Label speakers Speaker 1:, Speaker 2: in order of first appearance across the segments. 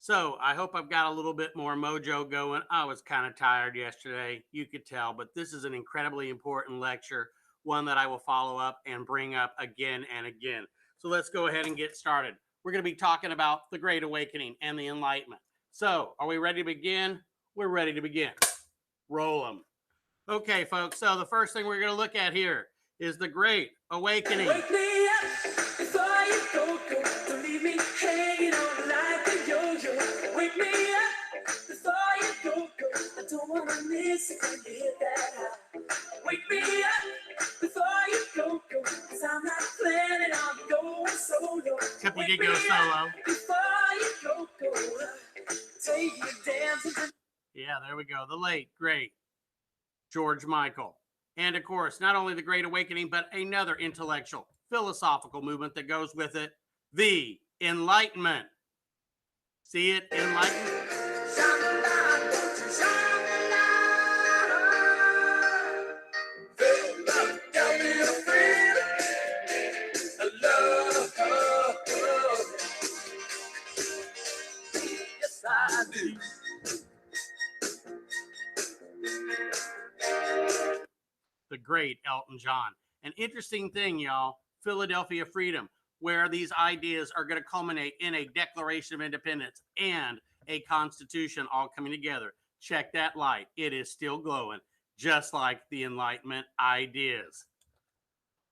Speaker 1: So I hope I've got a little bit more mojo going. I was kind of tired yesterday, you could tell, but this is an incredibly important lecture, one that I will follow up and bring up again and again. So let's go ahead and get started. We're going to be talking about the Great Awakening and the Enlightenment. So are we ready to begin? We're ready to begin. Roll them. Okay, folks. So the first thing we're going to look at here is the Great Awakening.
Speaker 2: Wake me up before you go. Don't leave me hanging on like a yo-yo. Wake me up before you go. I don't want to miss it when you hit that high. Wake me up before you go. Cause I'm not planning on going solo.
Speaker 1: Except you
Speaker 2: Wake
Speaker 1: did
Speaker 2: me
Speaker 1: go
Speaker 2: up
Speaker 1: solo.
Speaker 2: before you go. Take you dancing.
Speaker 1: Yeah, there we go. The late, great George Michael. And of course, not only the Great Awakening, but another intellectual, philosophical movement that goes with it, the Enlightenment. See it? Enlightenment.
Speaker 2: Yes, I do.
Speaker 1: The great Elton John. An interesting thing, y'all, Philadelphia Freedom, where these ideas are going to culminate in a Declaration of Independence and a Constitution all coming together. Check that light. It is still glowing, just like the Enlightenment ideas.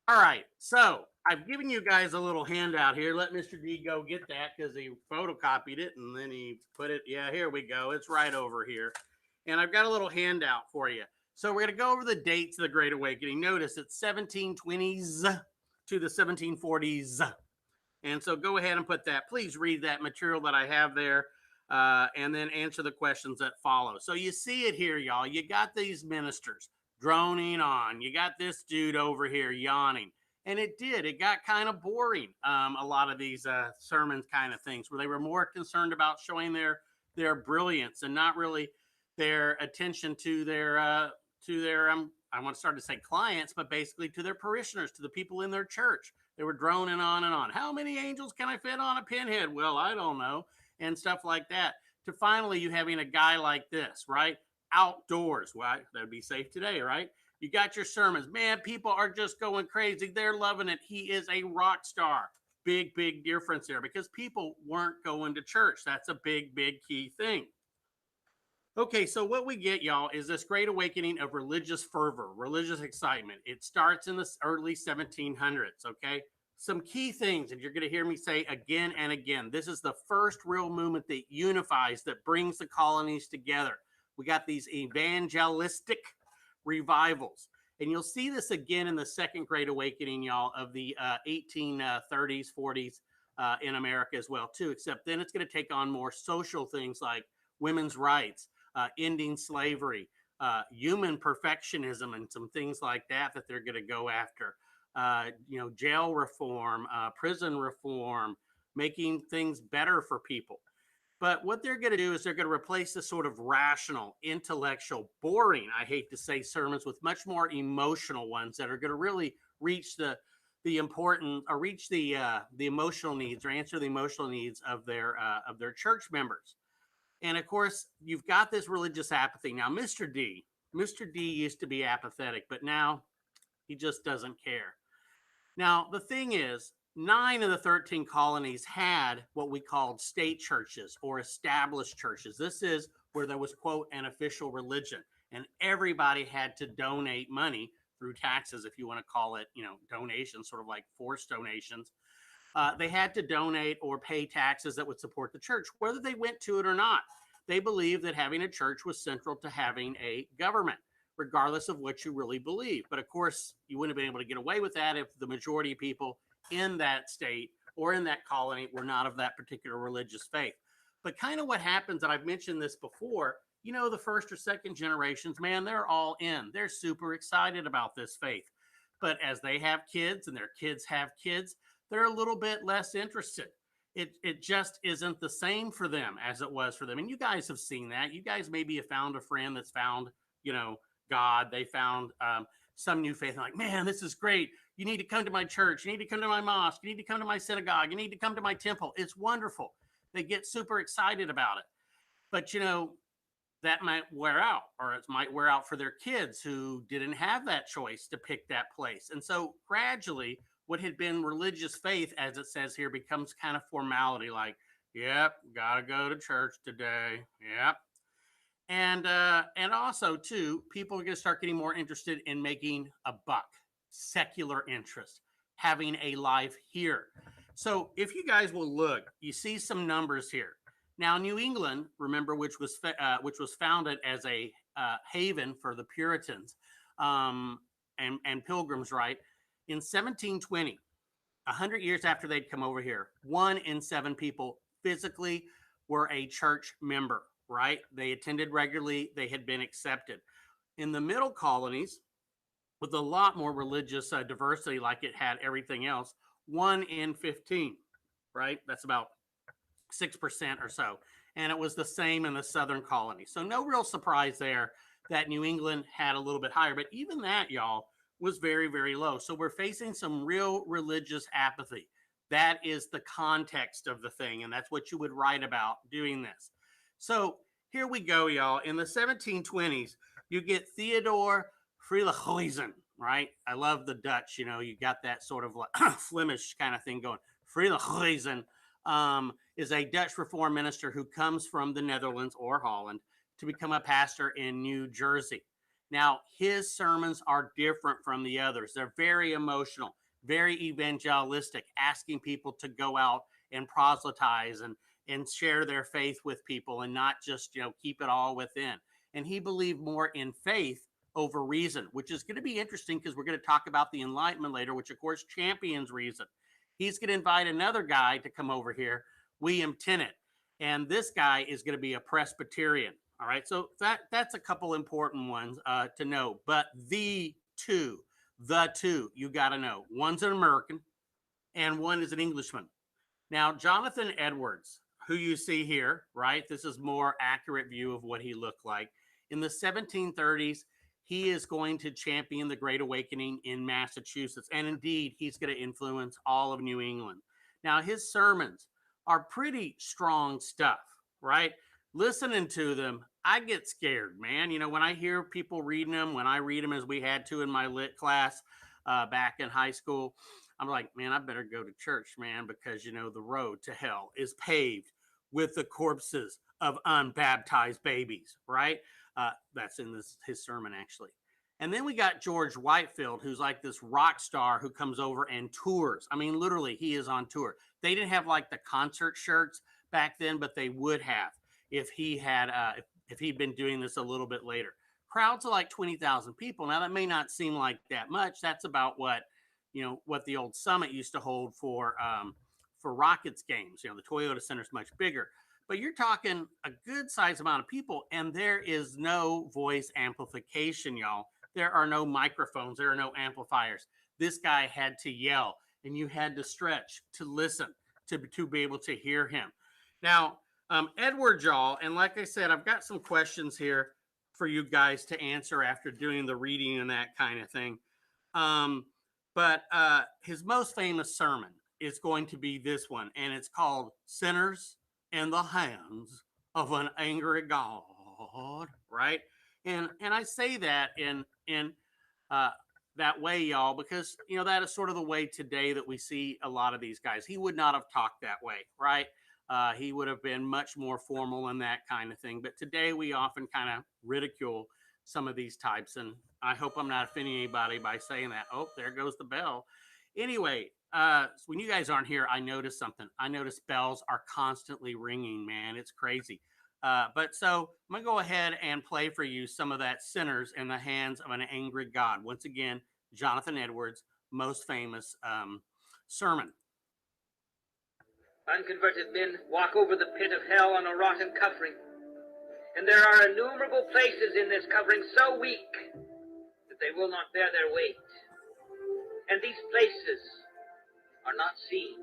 Speaker 1: All right, so I've given you guys a little handout here. Let Mr. D go get that because he photocopied it and then he put it. Yeah, here we go. It's right over here. And I've got a little handout for you. So we're going to go over the dates of the Great Awakening. Notice it's 1720s to the 1740s. And so go ahead and put that. Please read that material that I have there and then answer the questions that follow. So you see it here, y'all. You got these ministers droning on. You got this dude over here yawning. And it got kind of boring. A lot of these sermons kind of things where they were more concerned about showing their brilliance and not really their attention to their I want to start to say clients, but basically to their parishioners, to the people in their church. They were droning on and on. How many angels can I fit on a pinhead? Well, I don't know. And stuff like that. To finally you having a guy like this, right? Outdoors. Well, that'd be safe today, right? You got your sermons. Man, people are just going crazy. They're loving it. He is a rock star. Big, big difference there because people weren't going to church. That's a big, big key thing. Okay, so what we get, y'all, is this great awakening of religious fervor, religious excitement. It starts in the early 1700s, okay? Some key things, and you're going to hear me say again and again. This is the first real movement that unifies, that brings the colonies together. We got these evangelistic revivals. And you'll see this again in the second Great Awakening, y'all, of the 1830s, 40s in America as well, too, except then it's going to take on more social things like women's rights, ending slavery, human perfectionism, and some things like that they're going to go after. Jail reform, prison reform, making things better for people. But what they're going to do is they're going to replace the sort of rational, intellectual, boring, I hate to say, sermons with much more emotional ones that are going to really reach the important or reach the emotional needs or answer the emotional needs of their church members. And of course, you've got this religious apathy. Now, Mr. D used to be apathetic, but now he just doesn't care. Now, the thing is, 9 of the 13 colonies had what we called state churches or established churches. This is where there was, quote, an official religion, and everybody had to donate money through taxes, if you want to call it, donations, sort of like forced donations. They had to donate or pay taxes that would support the church, whether they went to it or not. They believed that having a church was central to having a government, regardless of what you really believe. But of course, you wouldn't have been able to get away with that if the majority of people in that state or in that colony were not of that particular religious faith. But kind of what happens, and I've mentioned this before, the first or second generations, man, they're all in. They're super excited about this faith. But as they have kids and their kids have kids, they're a little bit less interested. It just isn't the same for them as it was for them. And you guys have seen that. You guys maybe have found a friend that's found, God. They found some new faith. And like, man, this is great. You need to come to my church. You need to come to my mosque. You need to come to my synagogue. You need to come to my temple. It's wonderful. They get super excited about it. But, that might wear out, or it might wear out for their kids who didn't have that choice to pick that place. And so gradually, what had been religious faith, as it says here, becomes kind of formality, like, yep, gotta go to church today. Yep. And also too, people are going to start getting more interested in making a buck, secular interest, having a life here. So if you guys will look, you see some numbers here. Now, New England, remember, which was founded as a haven for the Puritans and Pilgrims, right? In 1720, 100 years after they'd come over here, 1 in 7 people physically were a church member, right? They attended regularly, they had been accepted. In the middle colonies, with a lot more religious diversity, like it had everything else, 1 in 15, right? That's about 6% or so. And it was the same in the southern colonies. So no real surprise there that New England had a little bit higher. But even that, y'all, was very, very low. So we're facing some real religious apathy. That is the context of the thing. And that's what you would write about doing this. So here we go, y'all. In the 1720s, you get Theodore Freilighuysen, right? I love the Dutch, you got that sort of like Flemish kind of thing going. Freilighuysen is a Dutch reform minister who comes from the Netherlands or Holland to become a pastor in New Jersey. Now, his sermons are different from the others. They're very emotional, very evangelistic, asking people to go out and proselytize and share their faith with people and not just, keep it all within. And he believed more in faith over reason, which is going to be interesting because we're going to talk about the Enlightenment later, which of course champions reason. He's going to invite another guy to come over here, William Tennant, and this guy is going to be a Presbyterian. All right, so that's a couple important ones to know. But the two, you got to know. One's an American, and one is an Englishman. Now, Jonathan Edwards, who you see here, right? This is more accurate view of what he looked like. In the 1730s, he is going to champion the Great Awakening in Massachusetts. And indeed, he's going to influence all of New England. Now, his sermons are pretty strong stuff, right? Listening to them, I get scared, man. When I hear people reading them, when I read them as we had to in my lit class back in high school, I'm like, man, I better go to church, man, because, the road to hell is paved with the corpses of unbaptized babies, right? That's in his sermon, actually. And then we got George Whitefield, who's like this rock star who comes over and tours. I mean, literally, he is on tour. They didn't have like the concert shirts back then, but they would have if he had if he'd been doing this a little bit later. Crowds of like 20,000 people. Now that may not seem like that much. That's about what what the old Summit used to hold for Rockets games. The Toyota Center is much bigger. But you're talking a good size amount of people, and there is no voice amplification, y'all. There are no microphones. There are no amplifiers. This guy had to yell, and you had to stretch to listen to be able to hear him. Now, Edward, y'all, and like I said, I've got some questions here for you guys to answer after doing the reading and that kind of thing. But his most famous sermon is going to be this one, and it's called Sinners in the Hands of an Angry God, right? And I say that in that way, y'all, because that is sort of the way today that we see a lot of these guys. He would not have talked that way, right? He would have been much more formal and that kind of thing. But today we often kind of ridicule some of these types, and I hope I'm not offending anybody by saying that. Oh, there goes the bell. Anyway, when you guys aren't here, I noticed something. I noticed bells are constantly ringing, man. It's crazy. But so I'm going to go ahead and play for you some of that Sinners in the Hands of an Angry God. Once again, Jonathan Edwards' most famous sermon.
Speaker 3: Unconverted men walk over the pit of hell on a rotten covering, and there are innumerable places in this covering so weak that they will not bear their weight. And these places are not seen.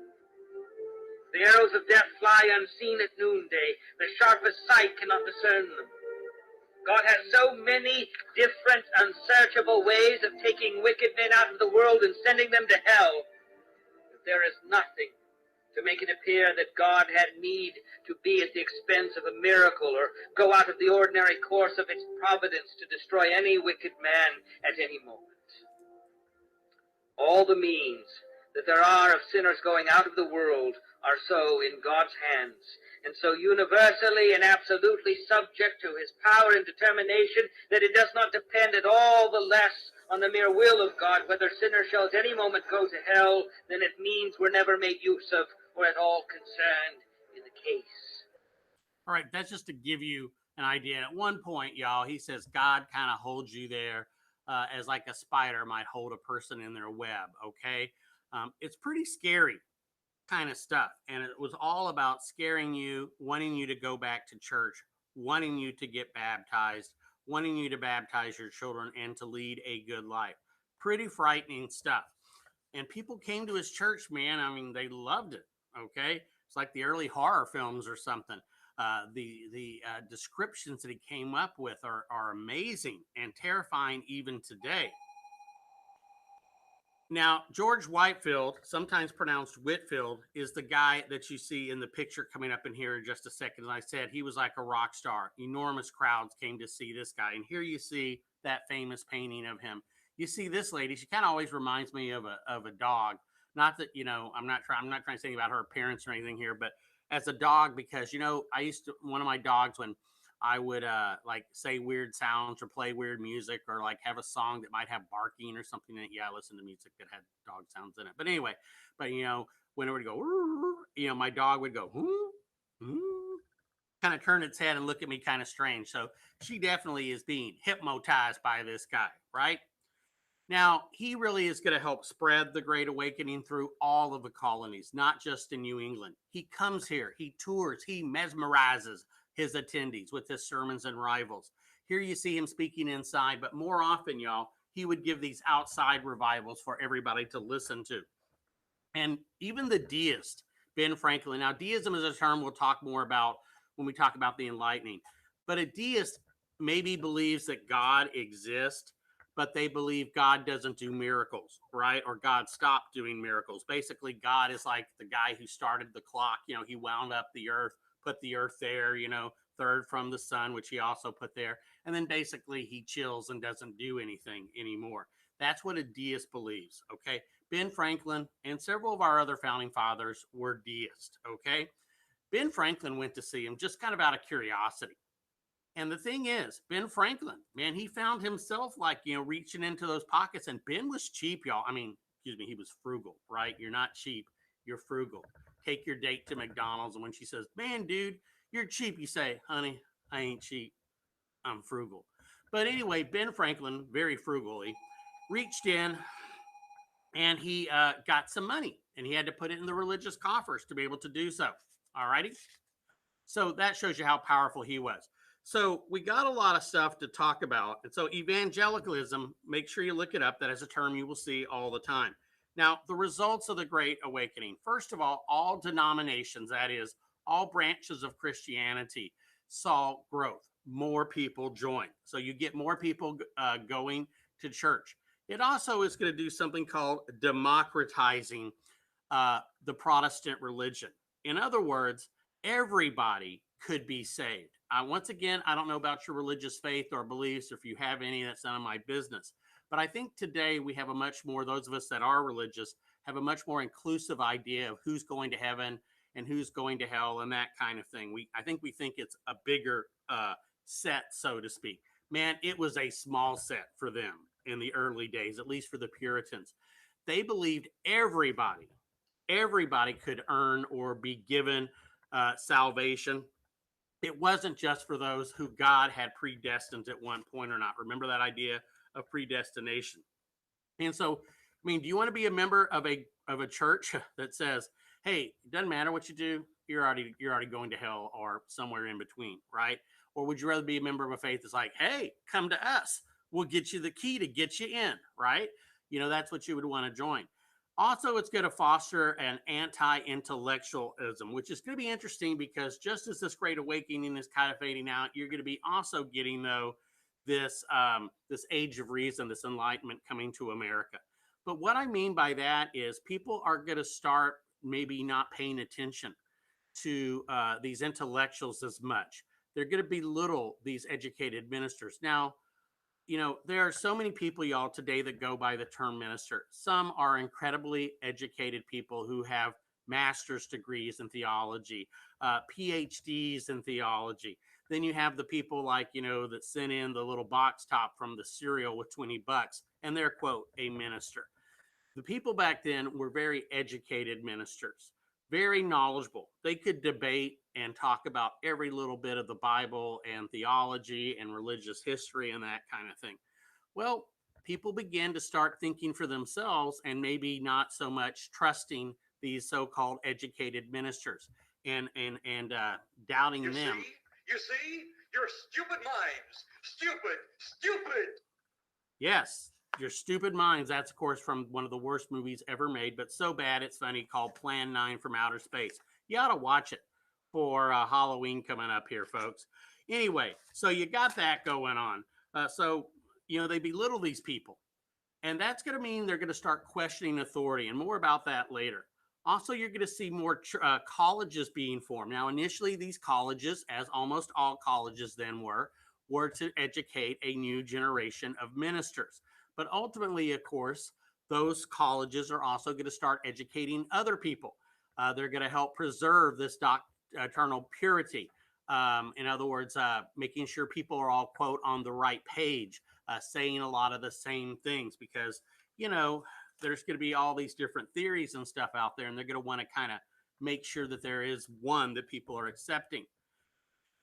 Speaker 3: The arrows of death fly unseen at noonday. The sharpest sight cannot discern them. God has so many different, unsearchable ways of taking wicked men out of the world and sending them to hell that there is nothing to make it appear that God had need to be at the expense of a miracle or go out of the ordinary course of its providence to destroy any wicked man at any moment. All the means that there are of sinners going out of the world are so in God's hands, and so universally and absolutely subject to his power and determination that it does not depend at all the less on the mere will of God whether sinners shall at any moment go to hell than it means were never made use of or at all concerned in the case.
Speaker 1: All right, that's just to give you an idea. At one point, y'all, he says God kind of holds you there as like a spider might hold a person in their web. Okay, it's pretty scary kind of stuff, and it was all about scaring you, wanting you to go back to church, wanting you to get baptized, wanting you to baptize your children, and to lead a good life. Pretty frightening stuff. And people came to his church, man. I mean, they loved it. Okay, it's like the early horror films or something. The descriptions that he came up with are amazing and terrifying even today. Now, George Whitefield, sometimes pronounced Whitfield, is the guy that you see in the picture coming up in here in just a second. As I said, he was like a rock star. Enormous crowds came to see this guy. And here you see that famous painting of him. You see this lady, she kind of always reminds me of a dog. Not that, I'm not trying to say about her appearance or anything here, but as a dog, because I used to, one of my dogs, when I would like say weird sounds or play weird music or like have a song that might have barking or something in it. Yeah, I listened to music that had dog sounds in it. But anyway, when it would go, my dog would go, kind of turn its head and look at me kind of strange. So she definitely is being hypnotized by this guy, right? Now, he really is going to help spread the Great Awakening through all of the colonies, not just in New England. He comes here, he tours, he mesmerizes his attendees with his sermons and revivals. Here you see him speaking inside, but more often, y'all, he would give these outside revivals for everybody to listen to. And even the deist, Ben Franklin. Now, deism is a term we'll talk more about when we talk about the enlightening. But a deist maybe believes that God exists, but they believe God doesn't do miracles, right? Or God stopped doing miracles. Basically, God is like the guy who started the clock. He wound up the earth, put the earth there, third from the sun, which he also put there. And then basically he chills and doesn't do anything anymore. That's what a deist believes, okay? Ben Franklin and several of our other founding fathers were deists, okay? Ben Franklin went to see him just kind of out of curiosity. And the thing is, Ben Franklin, man, he found himself like, reaching into those pockets. And Ben was cheap, y'all. I mean, excuse me, he was frugal, right? You're not cheap, you're frugal. Take your date to McDonald's, and when she says, man, dude, you're cheap, you say, honey, I ain't cheap, I'm frugal. But anyway, Ben Franklin, very frugally, reached in and he got some money, and he had to put it in the religious coffers to be able to do so. All righty. So that shows you how powerful he was. So we got a lot of stuff to talk about. And so evangelicalism, make sure you look it up. That is a term you will see all the time. Now, the results of the Great Awakening. First of all denominations, that is, all branches of Christianity, saw growth. More people join. So you get more people going to church. It also is going to do something called democratizing the Protestant religion. In other words, everybody could be saved. Once again, I don't know about your religious faith or beliefs, or if you have any, that's none of my business. But I think today we have a much more, those of us that are religious, have a much more inclusive idea of who's going to heaven and who's going to hell and that kind of thing. I think it's a bigger set, so to speak. Man, it was a small set for them in the early days, at least for the Puritans. They believed everybody could earn or be given salvation. It wasn't just for those who God had predestined at one point or not. Remember that idea of predestination. And so, I mean, do you want to be a member of a church that says, hey, it doesn't matter what you do, you're already going to hell or somewhere in between, right? Or would you rather be a member of a faith that's like, hey, come to us, we'll get you the key to get you in, right? That's what you would want to join. Also, it's going to foster an anti-intellectualism, which is going to be interesting because just as this Great Awakening is kind of fading out, you're going to be also getting, though, this age of reason, this enlightenment coming to America. But what I mean by that is people are going to start maybe not paying attention to these intellectuals as much. They're going to belittle these educated ministers. Now, there are so many people, y'all, today that go by the term minister. Some are incredibly educated people who have master's degrees in theology, PhDs in theology. Then you have the people like, that sent in the little box top from the cereal with $20, and they're, quote, a minister. The people back then were very educated ministers, very knowledgeable. They could debate and talk about every little bit of the Bible and theology and religious history and that kind of thing. Well, people began to start thinking for themselves and maybe not so much trusting these so-called educated ministers and doubting them.
Speaker 4: You see, your stupid minds, stupid.
Speaker 1: Yes, your stupid minds. That's, of course, from one of the worst movies ever made, but so bad it's funny, called Plan 9 from Outer Space. You ought to watch it for Halloween coming up here, folks. Anyway, so you got that going on. So, they belittle these people. And that's going to mean they're going to start questioning authority, and more about that later. Also, you're going to see more colleges being formed. Now, initially, these colleges, as almost all colleges then were to educate a new generation of ministers. But ultimately, of course, those colleges are also going to start educating other people. They're going to help preserve this doctrinal purity. In other words, making sure people are all, quote, on the right page, saying a lot of the same things, because, there's going to be all these different theories and stuff out there, and they're going to want to kind of make sure that there is one that people are accepting.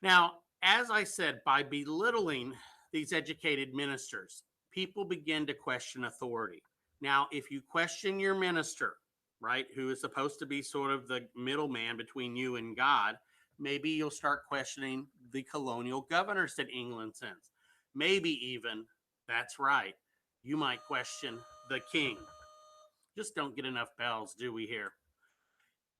Speaker 1: Now, as I said, by belittling these educated ministers, people begin to question authority. Now, if you question your minister, right, who is supposed to be sort of the middleman between you and God, maybe you'll start questioning the colonial governors that England sends. Maybe even, that's right, you might question the king. Just don't get enough bells, do we here?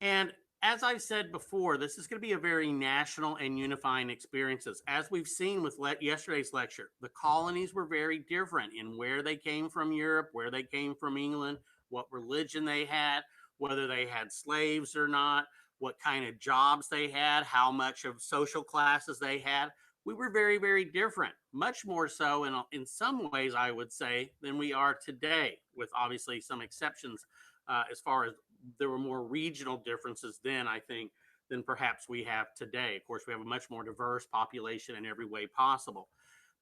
Speaker 1: And as I've said before, this is going to be a very national and unifying experiences. As we've seen with yesterday's lecture, the colonies were very different in where they came from Europe, where they came from England, what religion they had, whether they had slaves or not, what kind of jobs they had, how much of social classes they had. We were very, very different, much more so in some ways, I would say, than we are today, with obviously some exceptions as far as there were more regional differences then, I think, than perhaps we have today. Of course, we have a much more diverse population in every way possible.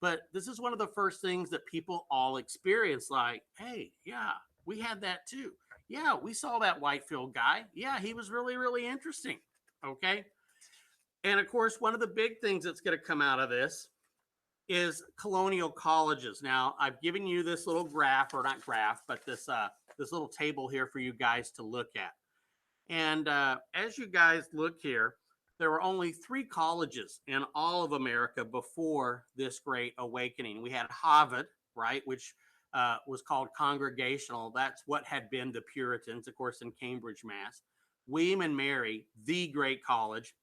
Speaker 1: But this is one of the first things that people all experience, like, hey, yeah, we had that too. Yeah, we saw that Whitefield guy. Yeah, he was really, really interesting. Okay. And of course, one of the big things that's going to come out of this is colonial colleges. Now, I've given you this little graph, or not graph, but this little table here for you guys to look at. And as you guys look here, there were only 3 colleges in all of America before this Great Awakening. We had Harvard, right, which was called Congregational. That's what had been the Puritans, of course, in Cambridge, Mass. William and Mary, the great college,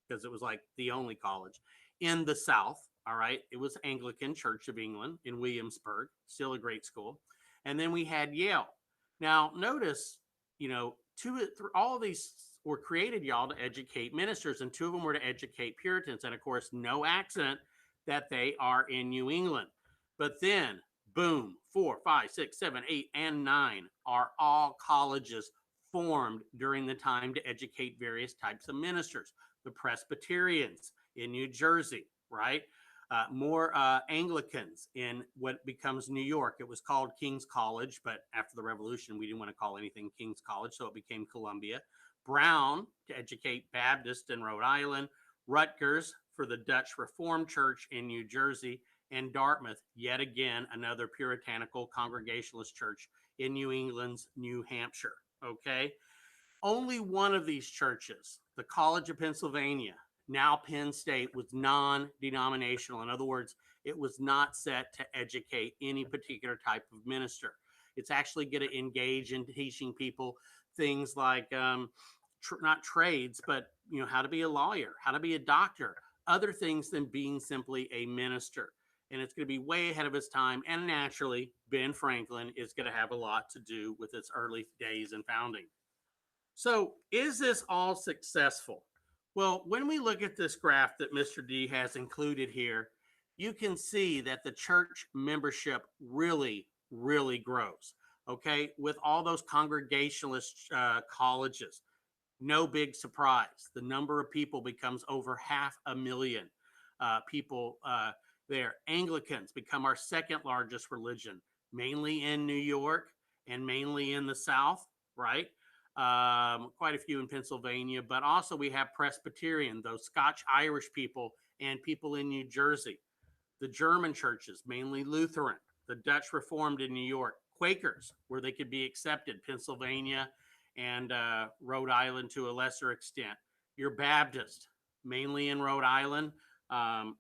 Speaker 1: because it was like the only college in the South. All right. It was Anglican Church of England in Williamsburg, still a great school. And then we had Yale. Now, notice, all of these were created, y'all, to educate ministers, and 2 of them were to educate Puritans. And of course, no accident that they are in New England. But then, boom, 4, 5, 6, 7, 8, and 9 are all colleges formed during the time to educate various types of ministers. The Presbyterians in New Jersey, right? More Anglicans in what becomes New York. It was called King's College, but after the Revolution, we didn't want to call anything King's College, so it became Columbia. Brown to educate Baptists in Rhode Island. Rutgers for the Dutch Reformed Church in New Jersey. And Dartmouth, yet again, another puritanical Congregationalist church in New England's New Hampshire. Okay? Only one of these churches, the College of Pennsylvania, now Penn State, was non-denominational. In other words, it was not set to educate any particular type of minister. It's actually going to engage in teaching people things like not trades, but how to be a lawyer, how to be a doctor, other things than being simply a minister. And it's going to be way ahead of its time. And naturally, Ben Franklin is going to have a lot to do with its early days and founding. So, is this all successful? Well, when we look at this graph that Mr. D has included here, you can see that the church membership really grows. Okay, with all those Congregationalist colleges, no big surprise. The number of people becomes over 500,000 people there. Anglicans become our second largest religion, mainly in New York and mainly in the South, right? Quite a few in Pennsylvania, but also we have Presbyterian, those Scotch Irish people, and people in New Jersey. The German churches, mainly Lutheran, the Dutch Reformed in New York, Quakers, where they could be accepted, Pennsylvania and Rhode Island to a lesser extent. Your Baptist, mainly in Rhode Island.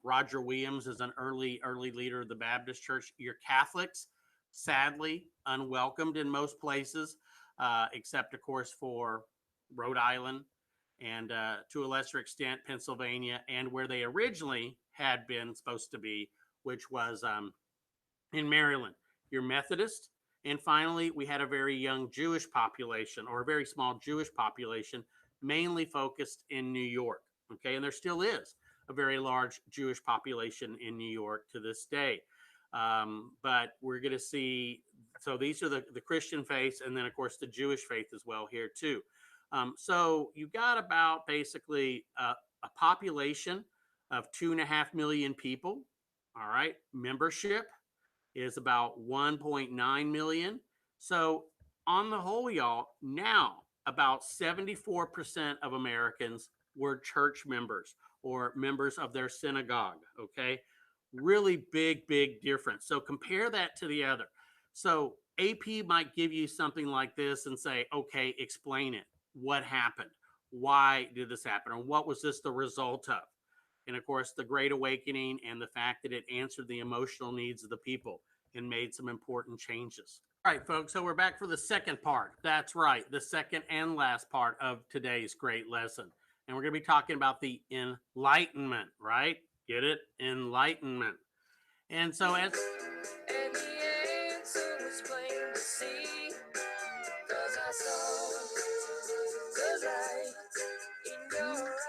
Speaker 1: Roger Williams is an early leader of the Baptist Church. Your Catholics, sadly, unwelcomed in most places, except, of course, for Rhode Island and to a lesser extent, Pennsylvania, and where they originally had been supposed to be, which was in Maryland. Your Methodist. And finally, we had a very young Jewish population, or a very small Jewish population, mainly focused in New York. Okay, and there still is a very large Jewish population in New York to this day. But we're going to see, so these are the Christian faith, and then, of course, the Jewish faith as well here, too. So you got about basically a population of 2.5 million people. All right, membership is about 1.9 million. So on the whole, y'all, now about 74% of Americans were church members or members of their synagogue. Okay, really big difference. So compare that to the other. So AP might give you something like this and say, okay, explain it. What happened? Why did this happen? Or what was this the result of? And of course, the Great Awakening and the fact that it answered the emotional needs of the people and made some important changes. All right, folks, so we're back for the second part. That's right, the second and last part of today's great lesson. And we're going to be talking about the Enlightenment, right? Get it? Enlightenment. And so as
Speaker 2: And the answer was plain to see, 'cause I saw the light in your eyes,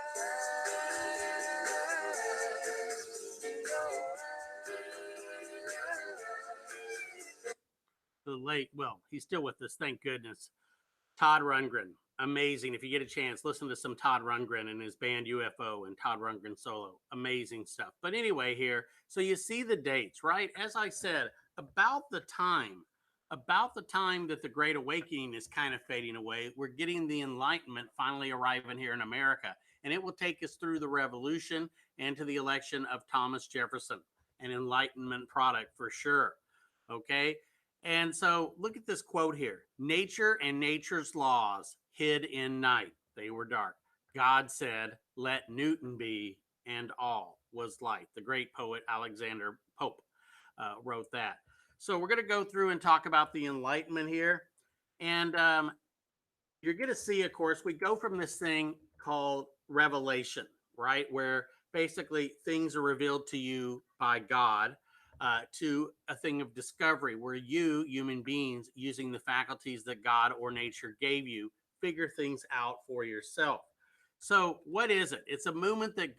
Speaker 2: in your eyes.
Speaker 1: the late, well, he's still with us, thank goodness, Todd Rundgren. Amazing. If you get a chance, listen to some Todd Rundgren and his band UFO and Todd Rundgren solo. Amazing stuff. But anyway, here, so you see the dates, right? As I said, about the time that the Great Awakening is kind of fading away, we're getting the Enlightenment finally arriving here in America. And it will take us through the Revolution and to the election of Thomas Jefferson, an Enlightenment product for sure. Okay. And so look at this quote here. Nature and nature's laws hid in night. They were dark. God said, let Newton be, and all was light. The great poet Alexander Pope wrote that. So we're going to go through and talk about the Enlightenment here. And you're going to see, of course, we go from this thing called revelation, right? Where basically things are revealed to you by God, to a thing of discovery where you, human beings, using the faculties that God or nature gave you, figure things out for yourself. So, what is it? It's a movement that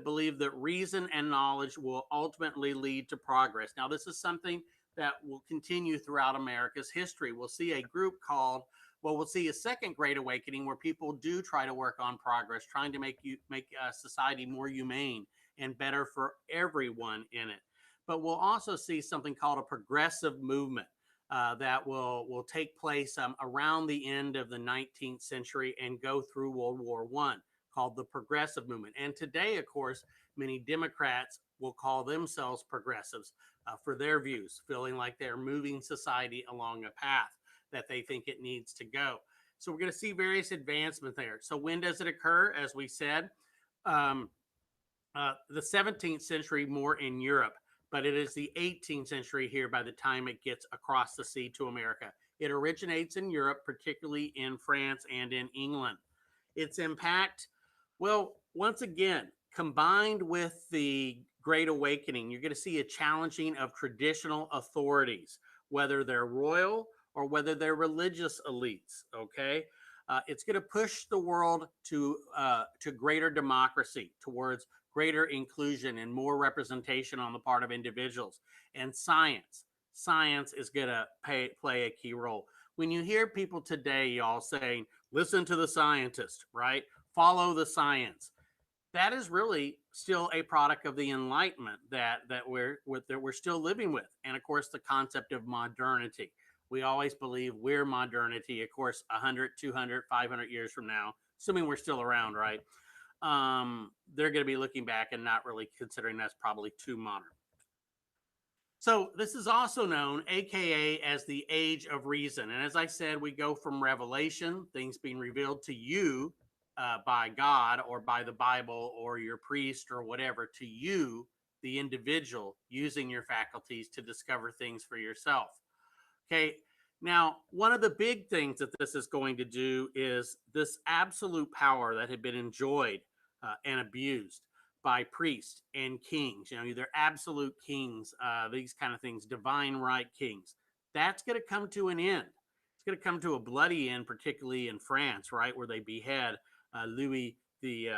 Speaker 1: believe that reason and knowledge will ultimately lead to progress. Now, this is something that will continue throughout America's history. We'll see a group called, well, we'll see a second Great Awakening where people do try to work on progress, trying to make society more humane and better for everyone in it. But we'll also see something called a progressive movement that will take place around the end of the 19th century and go through World War I, called the progressive movement. And today, of course, many Democrats will call themselves progressives for their views, feeling like they're moving society along a path that they think it needs to go. So we're going to see various advancements there. So when does it occur? As we said, the 17th century more in Europe, but it is the 18th century here by the time it gets across the sea to America. It originates in Europe, particularly in France and in England. Its impact, well, once again, combined with the Great Awakening, you're going to see a challenging of traditional authorities, whether they're royal or whether they're religious elites, okay? It's going to push the world to greater democracy, towards greater inclusion and more representation on the part of individuals. And science is going to play a key role. When you hear people today, y'all, saying, listen to the scientist, right? Follow the science. That is really still a product of the Enlightenment that we're still living with. And of course, the concept of modernity. We always believe we're modernity, of course, 100, 200, 500 years from now, assuming we're still around, right? They're going to be looking back and not really considering us probably too modern. So this is also known, AKA, as the age of reason. And as I said, we go from revelation, things being revealed to you by God or by the Bible or your priest or whatever, to you, the individual, using your faculties to discover things for yourself. Okay. Now, one of the big things that this is going to do is this absolute power that had been enjoyed and abused by priests and kings, they're absolute kings, these kind of things, divine right kings. That's going to come to an end. It's going to come to a bloody end, particularly in France, right, where they behead Louis the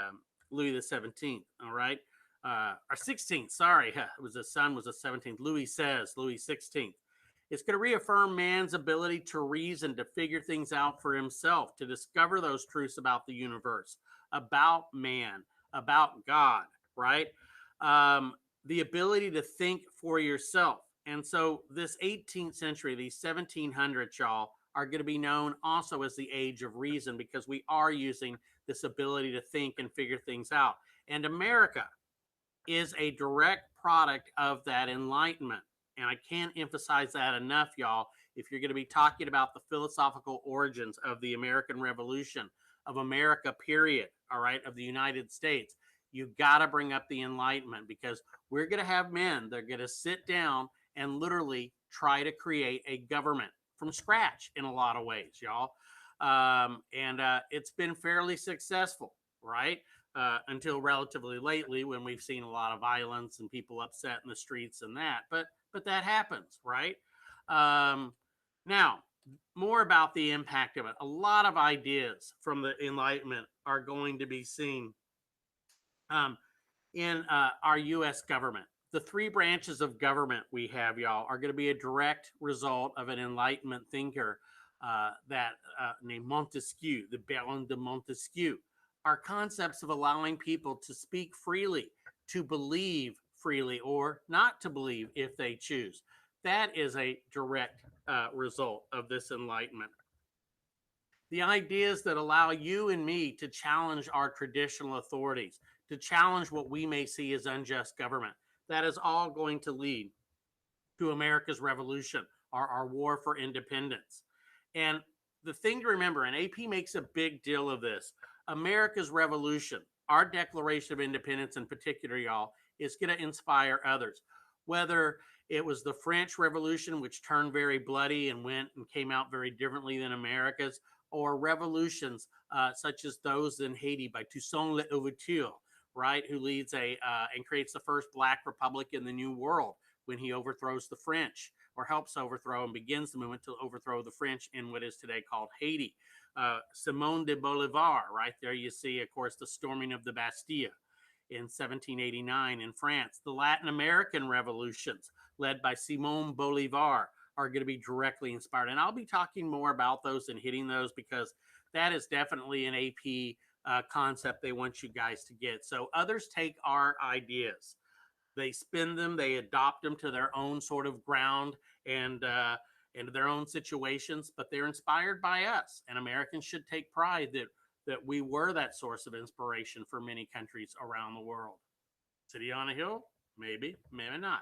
Speaker 1: 17th. All right, or 16th. Sorry, it was his son was the 17th. Louis 16th. It's going to reaffirm man's ability to reason, to figure things out for himself, to discover those truths about the universe, about man, about God, right? The ability to think for yourself. And so this 18th century, these 1700s, y'all, are going to be known also as the age of reason, because we are using this ability to think and figure things out. And America is a direct product of that Enlightenment. And I can't emphasize that enough, y'all. If you're going to be talking about the philosophical origins of the American Revolution, of America, period, all right, of the United States, you've got to bring up the Enlightenment, because we're going to have men that are going to sit down and literally try to create a government from scratch in a lot of ways, y'all. It's been fairly successful, right? Until relatively lately, when we've seen a lot of violence and people upset in the streets and that. But that happens, right? Now, more about the impact of it. A lot of ideas from the Enlightenment are going to be seen in our U.S. government. The three branches of government we have, y'all, are going to be a direct result of an Enlightenment thinker named Montesquieu, the Baron de Montesquieu. Are concepts of allowing people to speak freely, to believe freely, or not to believe if they choose. That is a direct result of this Enlightenment. The ideas that allow you and me to challenge our traditional authorities, to challenge what we may see as unjust government, that is all going to lead to America's revolution, our war for independence. And the thing to remember, and AP makes a big deal of this, America's revolution, our Declaration of Independence in particular, y'all, is going to inspire others. Whether it was the French Revolution, which turned very bloody and went and came out very differently than America's, or revolutions such as those in Haiti by Toussaint Louverture, right, who leads and creates the first Black Republic in the New World when he overthrows the French, or helps overthrow and begins the movement to overthrow the French in what is today called Haiti. Simon de Bolivar, right there you see, of course, the storming of the Bastille in 1789 in France. The Latin American revolutions led by Simon Bolivar are going to be directly inspired. And I'll be talking more about those and hitting those, because that is definitely an AP concept they want you guys to get. So others take our ideas, they spin them, they adopt them to their own sort of ground and their own situations, but they're inspired by us. And Americans should take pride that we were that source of inspiration for many countries around the world. City on a hill? Maybe, maybe not.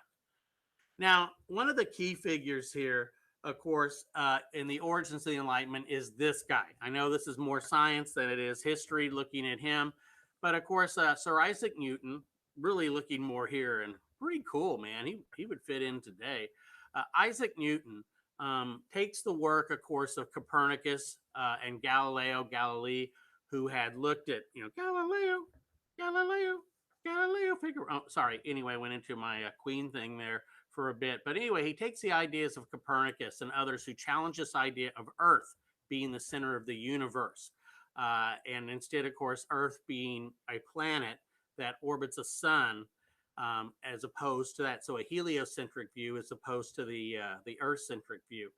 Speaker 1: Now, one of the key figures here, of course, in the origins of the Enlightenment is this guy. I know this is more science than it is history, looking at him. But of course, Sir Isaac Newton, really looking more here, and pretty cool, man. He would fit in today. Isaac Newton takes the work, of course, of Copernicus and Galileo Galilei, who had looked at, Galileo figure. Oh, sorry. Anyway, I went into my Queen thing there for a bit. But anyway, he takes the ideas of Copernicus and others who challenge this idea of Earth being the center of the universe. And instead, of course, Earth being a planet that orbits a sun, as opposed to that. So a heliocentric view as opposed to the Earth-centric view.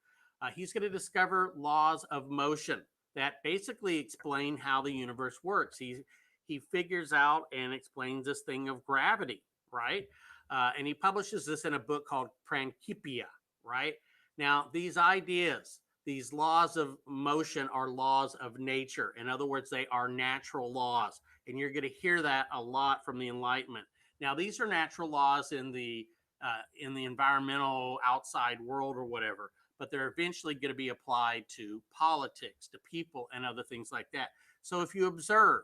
Speaker 1: He's going to discover laws of motion that basically explain how the universe works. He figures out and explains this thing of gravity, right? And he publishes this in a book called Principia, right? Now, these ideas, these laws of motion are laws of nature. In other words, they are natural laws. And you're going to hear that a lot from the Enlightenment. Now, these are natural laws in the environmental outside world or whatever, but they're eventually going to be applied to politics, to people, and other things like that. So if you observe,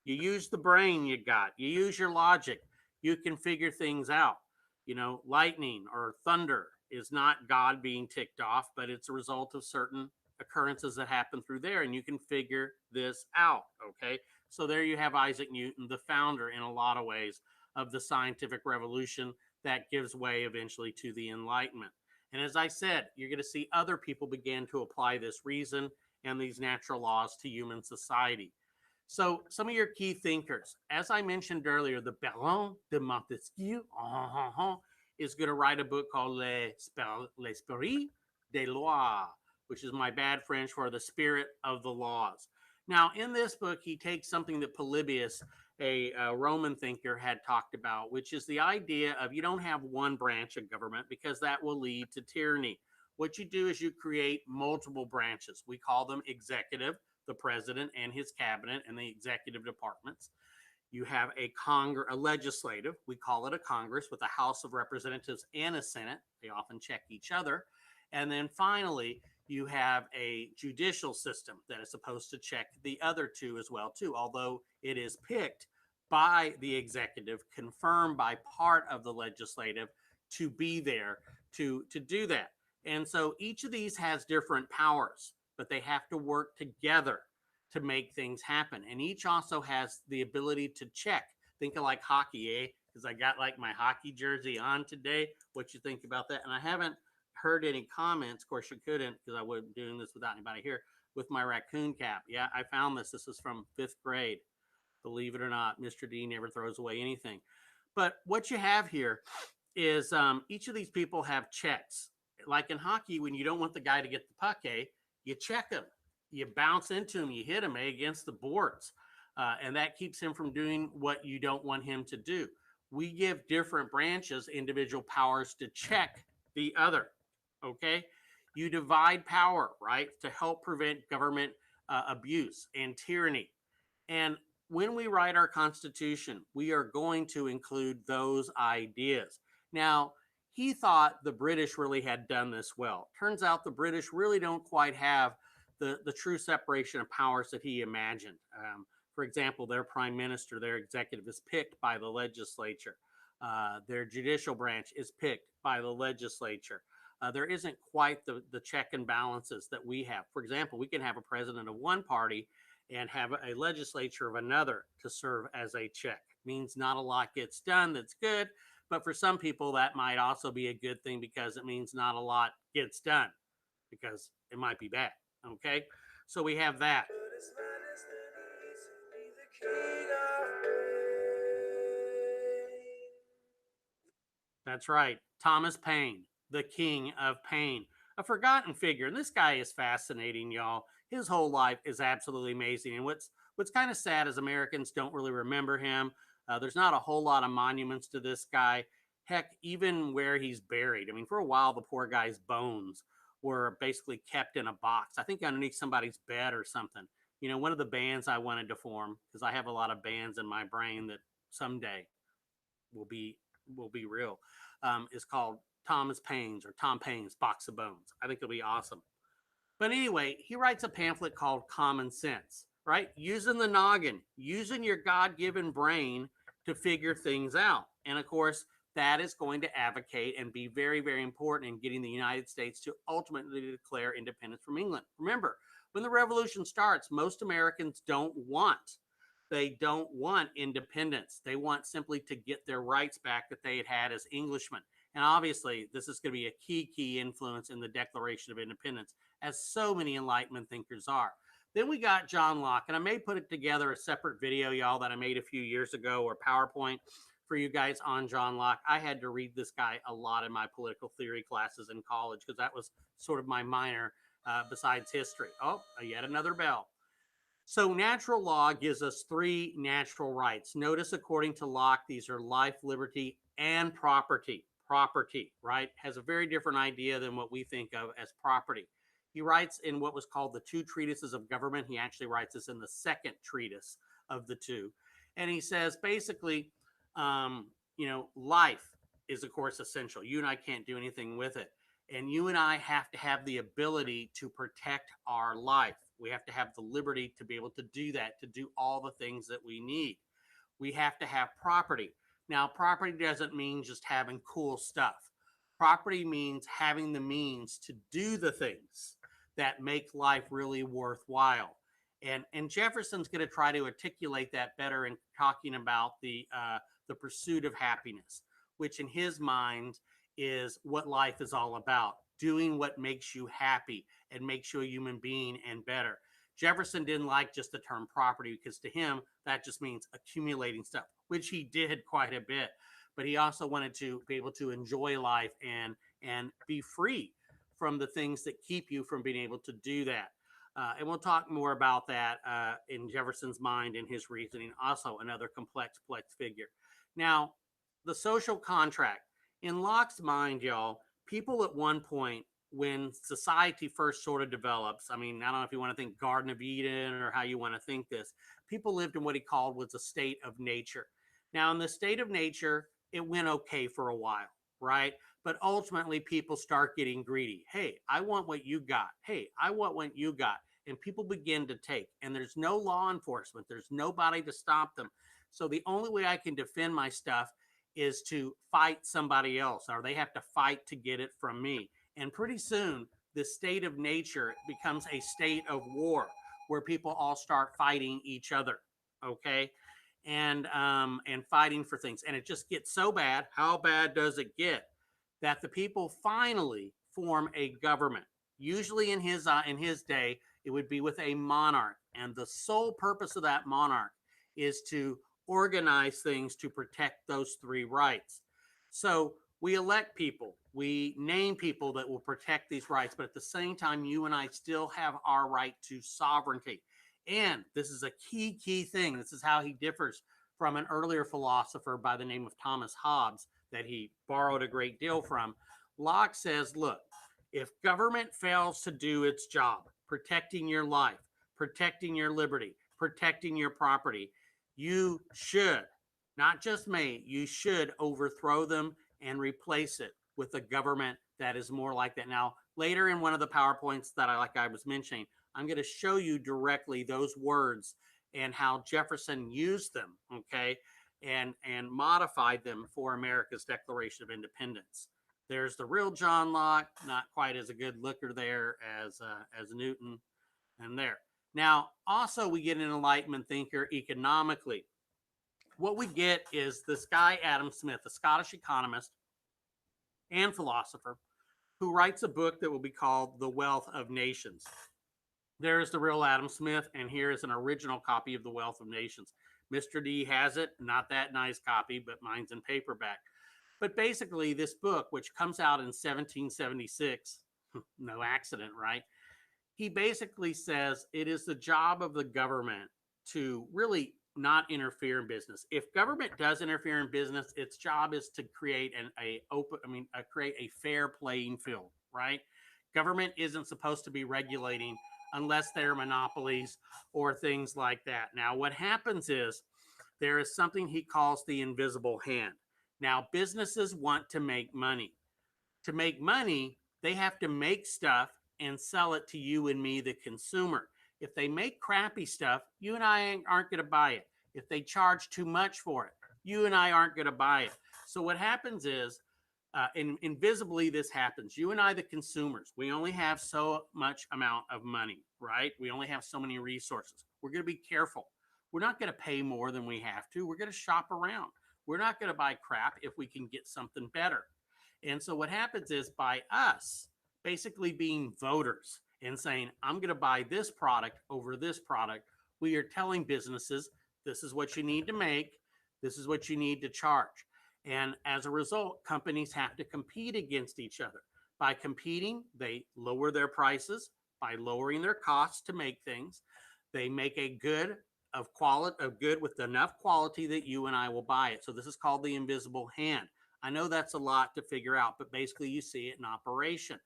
Speaker 1: you use the brain you got, you use your logic, you can figure things out. You know, lightning or thunder is not God being ticked off, but it's a result of certain occurrences that happen through there, and you can figure this out. Okay, so there you have Isaac Newton, the founder in a lot of ways of the scientific revolution that gives way eventually to the Enlightenment. And as I said, you're going to see other people begin to apply this reason and these natural laws to human society. So some of your key thinkers, as I mentioned earlier, the Baron de Montesquieu is going to write a book called L'Esprit des Lois, which is my bad French for the spirit of the laws. Now, in this book, he takes something that Polybius, a Roman thinker, had talked about, which is the idea of you don't have one branch of government because that will lead to tyranny. What you do is you create multiple branches. We call them executive, the president and his cabinet and the executive departments. You have a legislative, we call it a Congress, with a House of Representatives and a Senate. They often check each other. And then finally, you have a judicial system that is supposed to check the other two as well, too, although it is picked by the executive, confirmed by part of the legislative to be there to do that. And so each of these has different powers, but they have to work together to make things happen. And each also has the ability to check. Think of like hockey, eh? Because I got like my hockey jersey on today. What you think about that? And I haven't heard any comments. Of course, you couldn't because I wasn't doing this without anybody here with my raccoon cap. Yeah, I found this. This is from 5th grade. Believe it or not, Mr. D never throws away anything. But what you have here is each of these people have checks. Like in hockey, when you don't want the guy to get the puck, you check him. You bounce into him, you hit him against the boards. And that keeps him from doing what you don't want him to do. We give different branches individual powers to check the other. Okay? You divide power, right, to help prevent government abuse and tyranny. And when we write our Constitution, we are going to include those ideas. Now, he thought the British really had done this well. Turns out the British really don't quite have the true separation of powers that he imagined. For example, their prime minister, their executive is picked by the legislature. Their judicial branch is picked by the legislature. There isn't quite the check and balances that we have. For example, we can have a president of one party and have a legislature of another to serve as a check. Means not a lot gets done. That's good. But for some people, that might also be a good thing because it means not a lot gets done because it might be bad. Okay. So we have that. That's right. Thomas Paine, the king of pain, a forgotten figure. And this guy is fascinating, y'all. His whole life is absolutely amazing. And what's kind of sad is Americans don't really remember him. There's not a whole lot of monuments to this guy. Heck, even where he's buried. I mean, for a while, the poor guy's bones were basically kept in a box. I think underneath somebody's bed or something. You know, one of the bands I wanted to form, because I have a lot of bands in my brain that someday will be real, is called Thomas Paine's or Tom Paine's Box of Bones. I think it'll be awesome. But anyway, he writes a pamphlet called Common Sense, right? Using the noggin, using your God-given brain to figure things out. And of course, that is going to advocate and be very, very important in getting the United States to ultimately declare independence from England. Remember, when the revolution starts, most Americans don't want independence. They want simply to get their rights back that they had as Englishmen. And obviously, this is going to be a key influence in the Declaration of Independence, as so many Enlightenment thinkers are. Then we got John Locke, and I may put it together a separate video, y'all, that I made a few years ago, or PowerPoint for you guys on John Locke. I had to read this guy a lot in my political theory classes in college because that was sort of my minor besides history. Oh, yet another bell. So natural law gives us three natural rights. Notice, according to Locke, these are life, liberty, and property. Property, right, has a very different idea than what we think of as property. He writes in what was called the Two Treatises of Government. He actually writes this in the second treatise of the two. And he says basically, life is, of course, essential. You and I can't do anything with it. And you and I have to have the ability to protect our life. We have to have the liberty to be able to do that, to do all the things that we need. We have to have property. Now, property doesn't mean just having cool stuff. Property means having the means to do the things that make life really worthwhile. And Jefferson's going to try to articulate that better in talking about the pursuit of happiness, which in his mind is what life is all about, doing what makes you happy and makes you a human being and better. Jefferson didn't like just the term property because to him, that just means accumulating stuff, which he did quite a bit. But he also wanted to be able to enjoy life and be free from the things that keep you from being able to do that. And we'll talk more about that in Jefferson's mind and his reasoning. Also, another complex figure. Now, the social contract. In Locke's mind, y'all, people at one point, when society first sort of develops, I mean, I don't know if you want to think Garden of Eden or how you want to think this, people lived in what he called was a state of nature. Now, in the state of nature, it went okay for a while, right? But ultimately, people start getting greedy. Hey, I want what you got. Hey, I want what you got. And people begin to take, and there's no law enforcement. There's nobody to stop them. So the only way I can defend my stuff is to fight somebody else, or they have to fight to get it from me. And pretty soon, the state of nature becomes a state of war where people all start fighting each other. Okay. And fighting for things. And it just gets so bad. How bad does it get? That the people finally form a government. Usually in his day, it would be with a monarch. And the sole purpose of that monarch is to organize things to protect those three rights. So we elect people, we name people that will protect these rights, but at the same time, you and I still have our right to sovereignty. And this is a key thing. This is how he differs from an earlier philosopher by the name of Thomas Hobbes that he borrowed a great deal from. Locke says, look, if government fails to do its job, protecting your life, protecting your liberty, protecting your property, you should, not just may, you should overthrow them and replace it with a government that is more like that. Now, later in one of the PowerPoints that I was mentioning, I'm going to show you directly those words and how Jefferson used them, okay, and modified them for America's Declaration of Independence. There's the real John Locke, not quite as a good looker there as Newton, and there. Now, also we get an Enlightenment thinker economically. What we get is this guy, Adam Smith, a Scottish economist and philosopher, who writes a book that will be called The Wealth of Nations. There's the real Adam Smith, and here is an original copy of The Wealth of Nations. Mr. D has it, not that nice copy, but mine's in paperback. But basically, this book, which comes out in 1776, no accident, right? He basically says it is the job of the government to really not interfere in business. If government does interfere in business, its job is to create create a fair playing field, right? Government isn't supposed to be regulating unless they're monopolies or things like that. Now, what happens is there is something he calls the invisible hand. Now, businesses want to make money. To make money, they have to make stuff and sell it to you and me, the consumer. If they make crappy stuff, you and I aren't going to buy it. If they charge too much for it, you and I aren't going to buy it. So what happens is, invisibly, this happens. You and I, the consumers, we only have so much amount of money, right? We only have so many resources. We're going to be careful. We're not going to pay more than we have to. We're going to shop around. We're not going to buy crap if we can get something better. And so what happens is by us basically being voters and saying, I'm going to buy this product over this product. We are telling businesses, this is what you need to make, this is what you need to charge. And as a result, companies have to compete against each other. By competing, they lower their prices. By lowering their costs to make things, they make a good of quality, a good with enough quality that you and I will buy it. So this is called the invisible hand. I know that's a lot to figure out, but basically you see it in operation,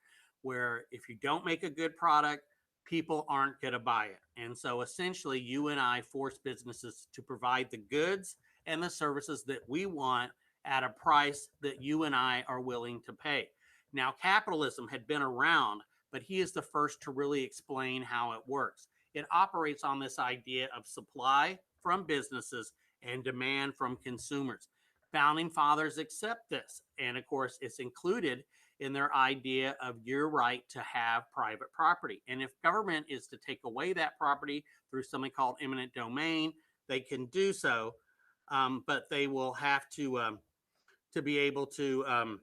Speaker 1: where if you don't make a good product, people aren't going to buy it. And so essentially you and I force businesses to provide the goods and the services that we want at a price that you and I are willing to pay. Now, capitalism had been around, but he is the first to really explain how it works. It operates on this idea of supply from businesses and demand from consumers. Founding fathers accept this. And of course, it's included in their idea of your right to have private property. And if government is to take away that property through something called eminent domain, they can do so, but they will have to be able to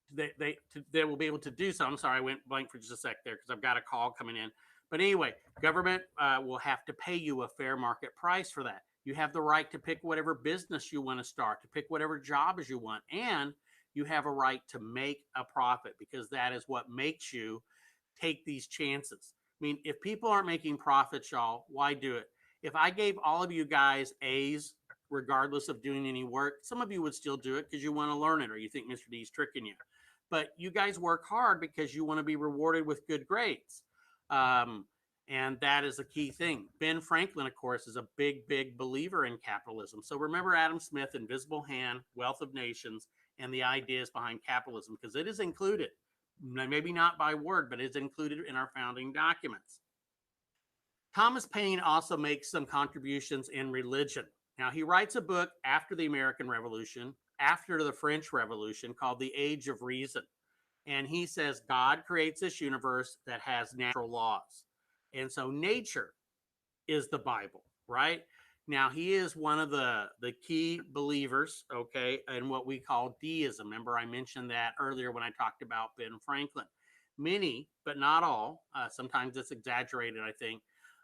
Speaker 1: they will be able to do so. I'm sorry, I went blank for just a sec there because I've got a call coming in. But anyway, government will have to pay you a fair market price for that. You have the right to pick whatever business you want to start, to pick whatever job as you want, and you have a right to make a profit because that is what makes you take these chances. I mean, if people aren't making profits, y'all, why do it? If I gave all of you guys A's, regardless of doing any work, some of you would still do it because you want to learn it or you think Mr. D is tricking you. But you guys work hard because you want to be rewarded with good grades. And that is a key thing. Ben Franklin, of course, is a big, big believer in capitalism. So remember Adam Smith, Invisible Hand, Wealth of Nations, and the ideas behind capitalism, because it is included, maybe not by word, but it's included in our founding documents. Thomas Paine also makes some contributions in religion. Now, he writes a book after the American Revolution, after the French Revolution, called The Age of Reason. And he says God creates this universe that has natural laws. And so nature is the Bible, right? Now, he is one of the key believers, okay, in what we call deism. Remember, I mentioned that earlier when I talked about Ben Franklin. Many, but not all, sometimes it's exaggerated, I think,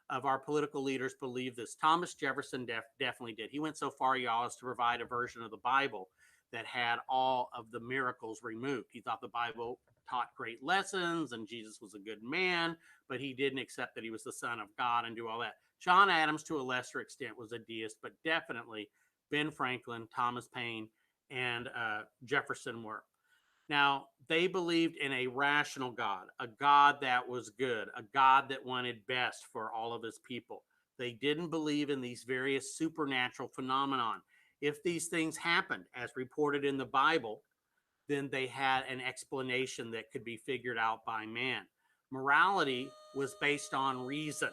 Speaker 1: of our political leaders believe this. Thomas Jefferson definitely did. He went so far, y'all, as to provide a version of the Bible that had all of the miracles removed. He thought the Bible taught great lessons and Jesus was a good man, but he didn't accept that he was the son of God and do all that. John Adams, to a lesser extent, was a deist, but definitely Ben Franklin, Thomas Paine, and Jefferson were. Now, they believed in a rational God, a God that was good, a God that wanted best for all of his people. They didn't believe in these various supernatural phenomenon. If these things happened, as reported in the Bible, then they had an explanation that could be figured out by man. Morality was based on reason.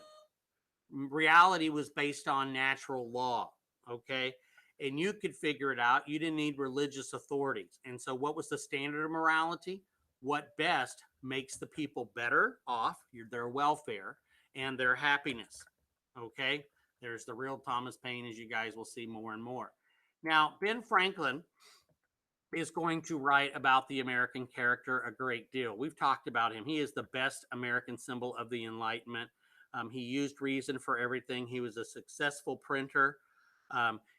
Speaker 1: Reality was based on natural law, okay? And you could figure it out. You didn't need religious authorities. And so what was the standard of morality? What best makes the people better off, their welfare and their happiness, okay? There's the real Thomas Paine, as you guys will see more and more. Now, Ben Franklin is going to write about the American character a great deal. We've talked about him. He is the best American symbol of the Enlightenment. He used reason for everything. He was a successful printer.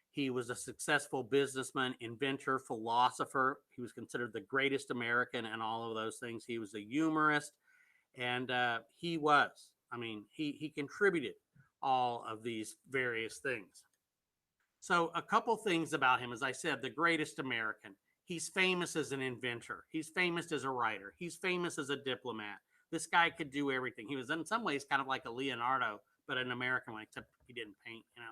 Speaker 1: He was a successful businessman, inventor, philosopher. He was considered the greatest American and all of those things. He was a humorist. And he contributed all of these various things. So a couple things about him, as I said, the greatest American. He's famous as an inventor. He's famous as a writer. He's famous as a diplomat. This guy could do everything. He was in some ways kind of like a Leonardo, but an American one, except he didn't paint, you know.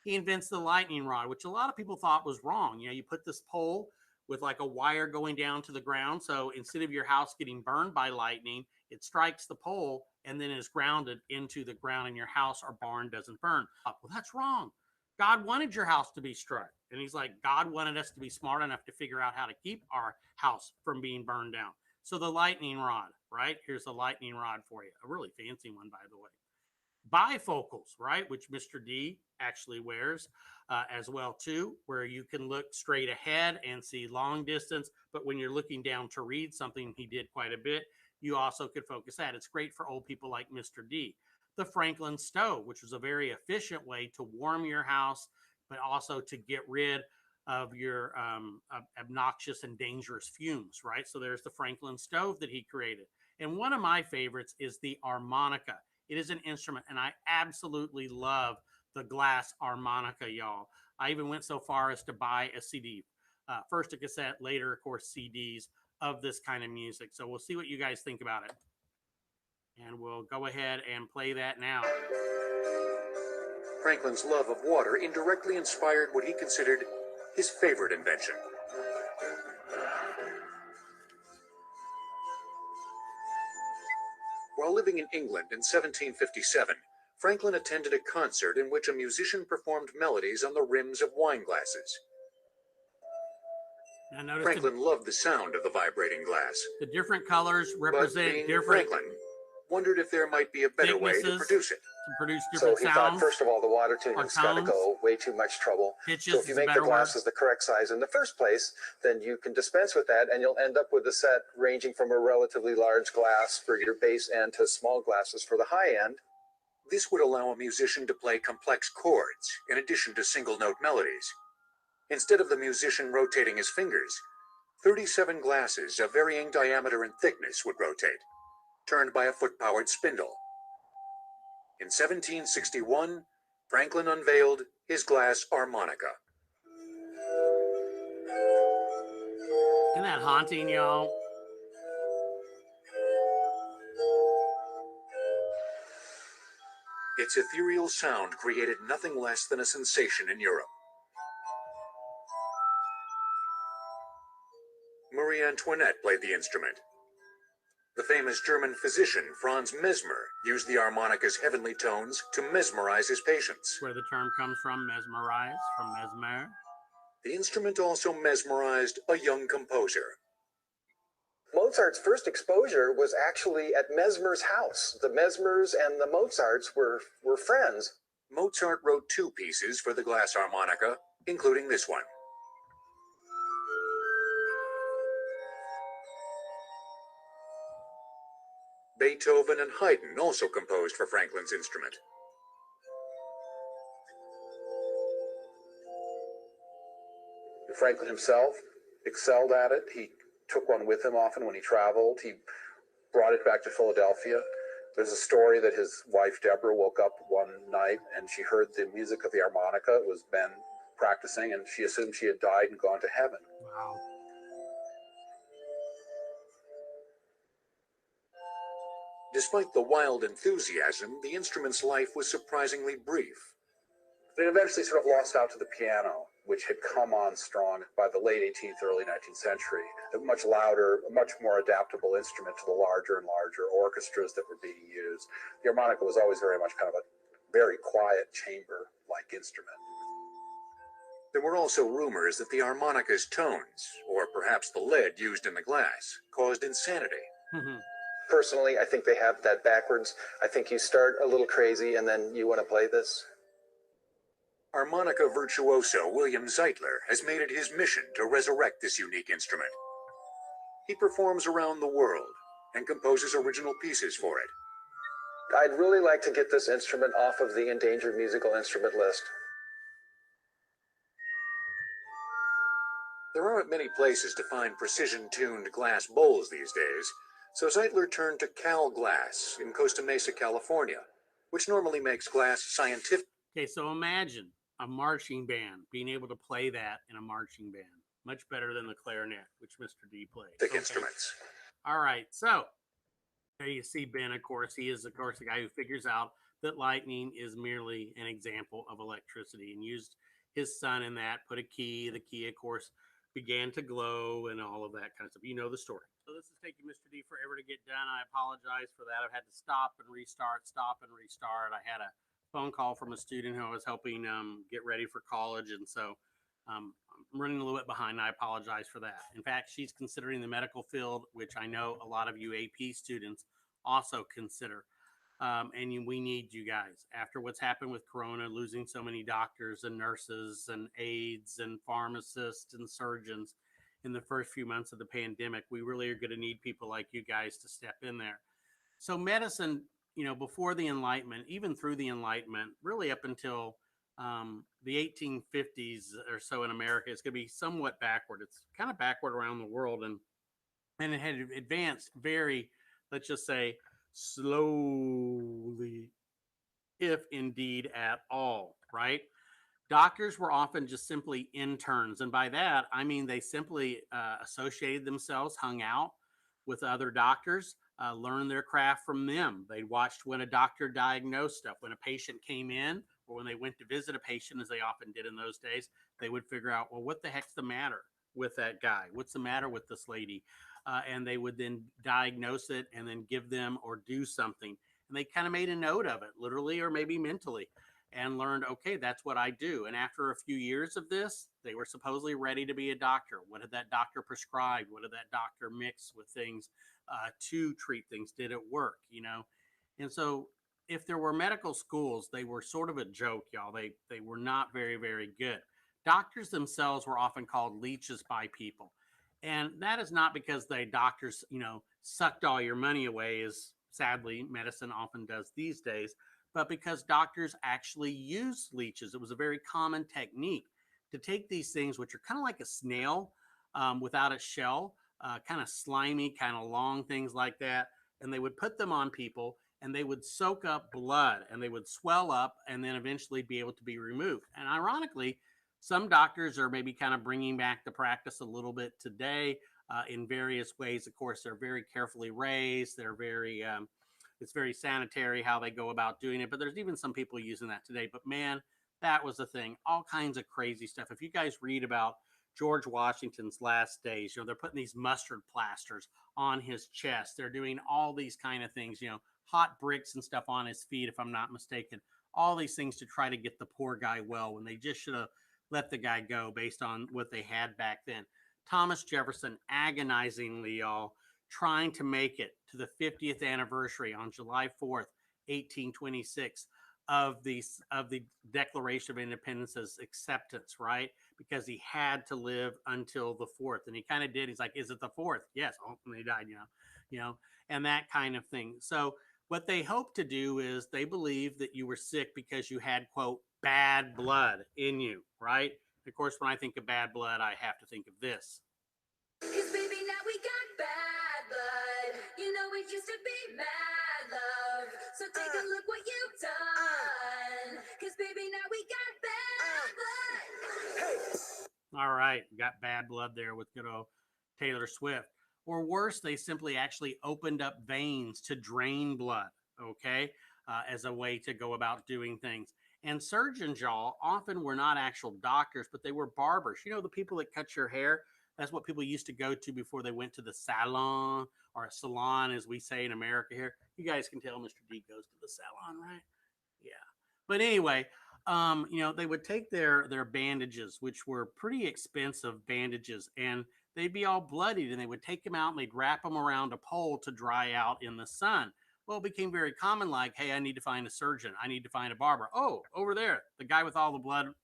Speaker 1: He invents the lightning rod, which a lot of people thought was wrong. You know, you put this pole with like a wire going down to the ground. So instead of your house getting burned by lightning, it strikes the pole and then is grounded into the ground and your house or barn doesn't burn. Well, that's wrong. God wanted your house to be struck. And he's like, God wanted us to be smart enough to figure out how to keep our house from being burned down. So the lightning rod, right? Here's a lightning rod for you. A really fancy one, by the way. Bifocals, right? Which Mr. D actually wears as well, too, where you can look straight ahead and see long distance. But when you're looking down to read something, he did quite a bit. you also could focus that. It's great for old people like Mr. D. The Franklin stove, which was a very efficient way to warm your house, but also to get rid of your obnoxious and dangerous fumes, right? So there's the Franklin stove that he created. And one of my favorites is the harmonica. It is an instrument, and I absolutely love the glass harmonica, y'all. I even went so far as to buy a CD. First a cassette, later, of course, CDs of this kind of music. So we'll see what you guys think about it. And we'll go ahead and play that now.
Speaker 5: Franklin's love of water indirectly inspired what he considered his favorite invention. While living in England in 1757, Franklin attended a concert in which a musician performed melodies on the rims of wine glasses.
Speaker 1: Now notice
Speaker 5: Franklin loved the sound of the vibrating glass.
Speaker 1: the different colors
Speaker 5: But
Speaker 1: represent
Speaker 5: being
Speaker 1: different
Speaker 5: Franklin, wondered if there might be a better way to
Speaker 1: thicknesses
Speaker 5: produce it.
Speaker 1: to produce
Speaker 6: So
Speaker 1: different
Speaker 6: he thought,
Speaker 1: sounds.
Speaker 6: first of all, the water
Speaker 1: or
Speaker 6: tuning has got to
Speaker 1: tones.
Speaker 6: go, way too much trouble.
Speaker 1: Pitches
Speaker 6: So if
Speaker 1: is
Speaker 6: you
Speaker 1: a
Speaker 6: make the
Speaker 1: better word.
Speaker 6: glasses the correct size in the first place, then you can dispense with that, and you'll end up with a set ranging from a relatively large glass for your bass end to small glasses for the high end.
Speaker 5: This would allow a musician to play complex chords in addition to single-note melodies. Instead of the musician rotating his fingers, 37 glasses of varying diameter and thickness would rotate, turned by a foot-powered spindle. In 1761, Franklin unveiled his glass harmonica.
Speaker 1: Isn't that haunting, y'all?
Speaker 5: Its ethereal sound created nothing less than a sensation in Europe. Marie Antoinette played the instrument. The famous German physician Franz Mesmer used the harmonica's heavenly tones to mesmerize his patients.
Speaker 1: Where the term comes from, mesmerize, from mesmer.
Speaker 5: The instrument also mesmerized a young composer.
Speaker 6: Mozart's first exposure was actually at Mesmer's house. The Mesmers and the Mozarts were friends.
Speaker 5: Mozart wrote 2 pieces for the glass harmonica, including this one. Beethoven and Haydn also composed for Franklin's instrument.
Speaker 6: Franklin himself excelled at it. He took one with him often when he traveled. He brought it back to Philadelphia. There's a story that his wife Deborah woke up one night and she heard the music of the harmonica. It was Ben practicing, and she assumed she had died and gone to heaven.
Speaker 1: Wow.
Speaker 5: Despite the wild enthusiasm, the instrument's life was surprisingly brief.
Speaker 6: But it eventually sort of lost out to the piano, which had come on strong by the late 18th, early 19th century. A much louder, a much more adaptable instrument to the larger and larger orchestras that were being used. The harmonica was always very much kind of a very quiet chamber-like instrument.
Speaker 5: There were also rumors that the harmonica's tones, or perhaps the lead used in the glass, caused insanity.
Speaker 6: Personally, I think they have that backwards. I think you start a little crazy and then you want to play this.
Speaker 5: Harmonica virtuoso William Zeitler has made it his mission to resurrect this unique instrument. He performs around the world and composes original pieces for it.
Speaker 6: I'd really like to get this instrument off of the endangered musical instrument list.
Speaker 5: There aren't many places to find precision-tuned glass bowls these days, so Zeitler turned to Cal Glass in Costa Mesa, California, which normally makes glass scientific.
Speaker 1: Okay, so imagine a marching band being able to play that in a marching band. Much better than the clarinet, which Mr. D played. Okay.
Speaker 5: Instruments.
Speaker 1: All right, so there you see Ben, of course. He is, of course, the guy who figures out that lightning is merely an example of electricity and used his son in that, put a key. The key, of course, began to glow and all of that kind of stuff. You know the story. So this is taking Mr. D forever to get done. I apologize for that. I've had to stop and restart. I had a phone call from a student who I was helping get ready for college, and so I'm running a little bit behind. I apologize for that. In fact, she's considering the medical field, which I know a lot of you AP students also consider. And we need you guys. After what's happened with Corona, losing so many doctors and nurses and aides and pharmacists and surgeons, in the first few months of the pandemic. We really are going to need people like you guys to step in there. So medicine, before the Enlightenment, even through the Enlightenment, really up until the 1850s or so in America, it's going to be somewhat backward. It's kind of backward around the world, and it had advanced very, let's just say, slowly, if indeed at all, right? Doctors were often just simply interns. And by that, I mean they simply associated themselves, hung out with other doctors, learned their craft from them. They watched when a doctor diagnosed stuff. When a patient came in or when they went to visit a patient, as they often did in those days, they would figure out, well, what the heck's the matter with that guy? What's the matter with this lady? And they would then diagnose it and then give them or do something. And they kind of made a note of it, literally or maybe mentally, and learned, okay, that's what I do. And after a few years of this, they were supposedly ready to be a doctor. What did that doctor prescribe? What did that doctor mix with things to treat things? Did it work? And so if there were medical schools, they were sort of a joke, y'all. They were not very, very good. Doctors themselves were often called leeches by people. And that is not because they doctors, sucked all your money away, as sadly medicine often does these days, but because doctors actually use leeches. It was a very common technique to take these things, which are kind of like a snail without a shell, kind of slimy, kind of long things like that. And they would put them on people and they would soak up blood and they would swell up and then eventually be able to be removed. And ironically, some doctors are maybe kind of bringing back the practice a little bit today in various ways. Of course, they're very carefully raised. They're very it's very sanitary how they go about doing it, but there's even some people using that today. But man, that was the thing. All kinds of crazy stuff. If you guys read about George Washington's last days, they're putting these mustard plasters on his chest. They're doing all these kind of things, hot bricks and stuff on his feet, if I'm not mistaken. All these things to try to get the poor guy well when they just should have let the guy go based on what they had back then. Thomas Jefferson agonizingly, y'all, trying to make it to the 50th anniversary on July 4th, 1826 of the Declaration of Independence's acceptance, right? Because he had to live until the 4th, and he kind of did. He's like, "Is it the 4th?" Yes. Oh, and he died, and that kind of thing. So what they hope to do is they believe that you were sick because you had, quote, bad blood in you, right? Of course, when I think of bad blood, I have to think of this.
Speaker 2: 'Cause baby, now we got bad blood. You know it used to be mad love. So take a look what you've done. 'Cause baby, now we got bad blood.
Speaker 1: All right, got bad blood there with good old Taylor Swift. Or worse, they simply actually opened up veins to drain blood, okay, as a way to go about doing things. And surgeons, y'all, often were not actual doctors, but they were barbers. The people that cut your hair. That's what people used to go to before they went to the salon, or a salon, as we say in America here. You guys can tell Mr. D goes to the salon, right? Yeah. But anyway, they would take their bandages, which were pretty expensive bandages, and they'd be all bloodied, and they would take them out and they'd wrap them around a pole to dry out in the sun. Well, it became very common, like, hey, I need to find a surgeon. I need to find a barber. Oh, over there, the guy with all the blood,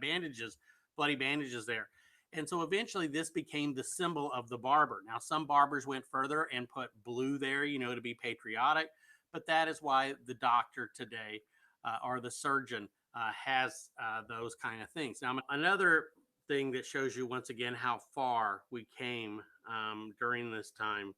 Speaker 1: bandages, bloody bandages there. And so eventually this became the symbol of the barber. Now, some barbers went further and put blue there, to be patriotic. But that is why the doctor today or the surgeon has those kind of things. Now, another thing that shows you once again how far we came during this time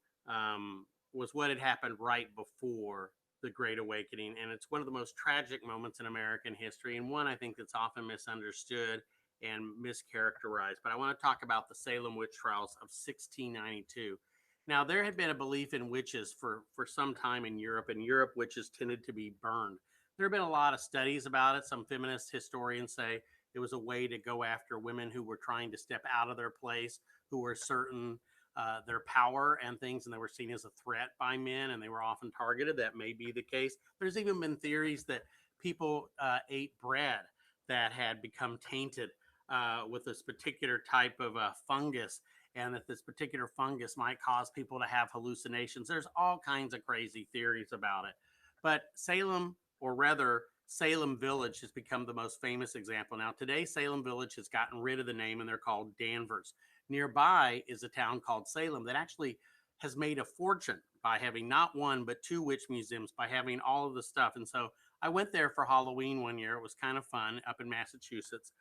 Speaker 1: was what had happened right before the Great Awakening. And it's one of the most tragic moments in American history, and one I think that's often misunderstood and mischaracterized. But I want to talk about the Salem witch trials of 1692. Now, there had been a belief in witches for some time in Europe. In Europe, witches tended to be burned. There have been a lot of studies about it. Some feminist historians say it was a way to go after women who were trying to step out of their place, who were certain their power and things, and they were seen as a threat by men, and they were often targeted. That may be the case. There's even been theories that people ate bread that had become tainted with this particular type of fungus, and that this particular fungus might cause people to have hallucinations. There's all kinds of crazy theories about it. But Salem, or rather Salem Village, has become the most famous example. Now, today, Salem Village has gotten rid of the name, and they're called Danvers. Nearby is a town called Salem that actually has made a fortune by having not one but two witch museums, by having all of the stuff. And so I went there for Halloween one year. It was kind of fun up in Massachusetts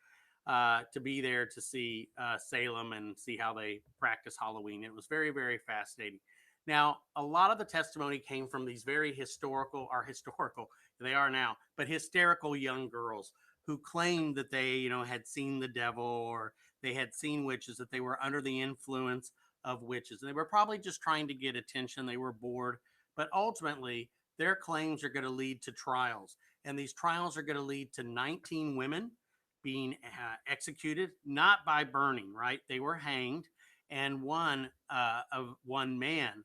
Speaker 1: to be there to see Salem and see how they practice Halloween. It was very, very fascinating. Now, a lot of the testimony came from these very historical, they are now, but hysterical young girls who claimed that they, had seen the devil or they had seen witches, that they were under the influence of witches. And they were probably just trying to get attention. They were bored. But ultimately, their claims are going to lead to trials. And these trials are going to lead to 19 women being executed, not by burning, right? They were hanged. And one man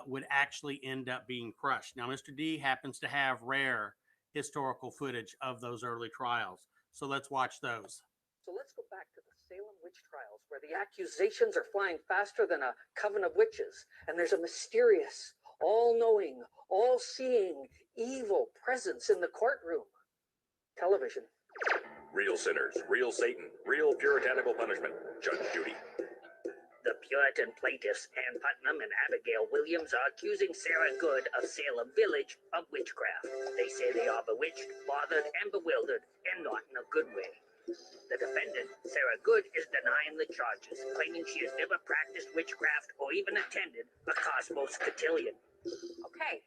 Speaker 1: would actually end up being crushed. Now, Mr. D happens to have rare historical footage of those early trials. So let's watch those.
Speaker 7: So let's go back to the Salem witch trials, where the accusations are flying faster than a coven of witches, and there's a mysterious, all-knowing, all-seeing, evil presence in the courtroom. Television.
Speaker 8: Real sinners, real Satan, real puritanical punishment. Judge Judy.
Speaker 7: The Puritan plaintiffs, Ann Putnam and Abigail Williams, are accusing Sarah Good of Salem Village of witchcraft. They say they are bewitched, bothered, and bewildered, and not in a good way. The defendant, Sarah Good, is denying the charges, claiming she has never practiced witchcraft or even attended a Cosmos cotillion.
Speaker 9: Okay.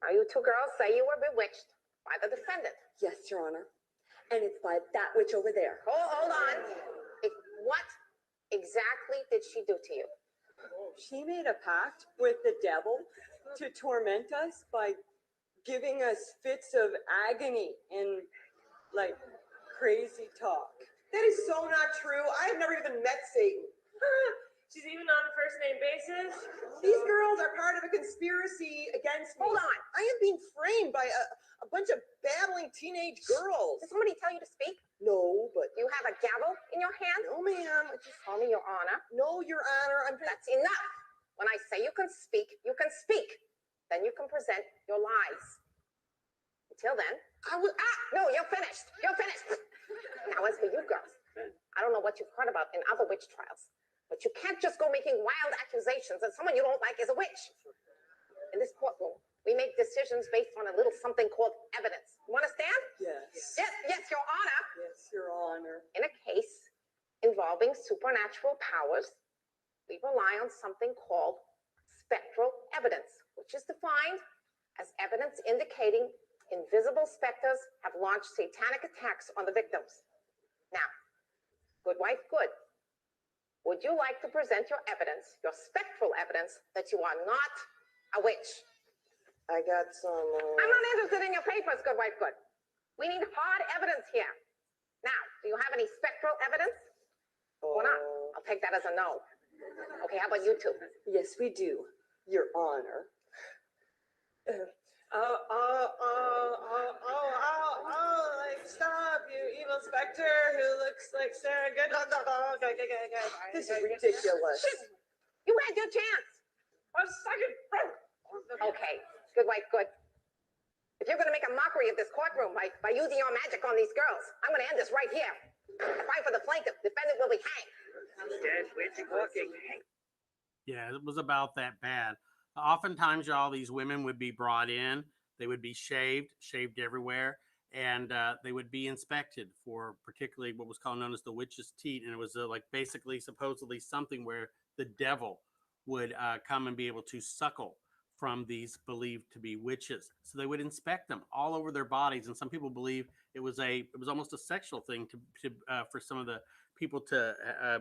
Speaker 9: Now you two girls say you were bewitched by the defendant.
Speaker 10: Yes, Your Honor. And it's by that witch over there.
Speaker 9: Hold on. What exactly did she do to you?
Speaker 10: She made a pact with the devil to torment us by giving us fits of agony and like crazy talk.
Speaker 11: That is so not true. I have never even met Satan.
Speaker 12: She's even on a first name basis.
Speaker 11: These girls are part of a conspiracy against me.
Speaker 9: Hold on.
Speaker 11: I am being framed by a bunch of babbling teenage girls.
Speaker 9: Did somebody tell you to speak?
Speaker 11: No, but
Speaker 9: You have a gavel in your hand?
Speaker 11: no, ma'am.
Speaker 9: Call me Your Honor.
Speaker 11: No, Your Honor.
Speaker 9: That's enough. When I say you can speak, you can speak. Then you can present your lies. Until then, no, you're finished. You're finished. Now, as for you girls, I don't know what you've heard about in other witch trials, but you can't just go making wild accusations that someone you don't like is a witch. In this courtroom, we make decisions based on a little something called evidence. You understand?
Speaker 10: Yes.
Speaker 9: Yes, Your Honor.
Speaker 10: Yes, Your Honor.
Speaker 9: In a case involving supernatural powers, we rely on something called spectral evidence, which is defined as evidence indicating invisible specters have launched satanic attacks on the victims. Now, good wife, good. Would you like to present your evidence, your spectral evidence, that you are not a witch?
Speaker 11: I got some.
Speaker 9: I'm not interested in your papers, good wife, good. We need hard evidence here. Now, do you have any spectral evidence? Or not? I'll take that as a no. Okay, how about you two?
Speaker 10: Yes, we do, Your Honor.
Speaker 11: Like, stop, you evil specter who looks like Sarah Good.
Speaker 10: This is ridiculous.
Speaker 9: You had your chance.
Speaker 12: A second.
Speaker 9: Okay, good wife, good. If you're going to make a mockery of this courtroom by using your magic on these girls, I'm going to end this right here. If I for the plaintiff, defendant will be hanged.
Speaker 7: Dead witch walking.
Speaker 1: Yeah, it was about that bad. Oftentimes, y'all, these women would be brought in. They would be shaved everywhere, and they would be inspected for particularly what was known as the witch's teat. And it was like basically supposedly something where the devil would come and be able to suckle from these believed to be witches. So they would inspect them all over their bodies. And some people believe it was almost a sexual thing for some of the people to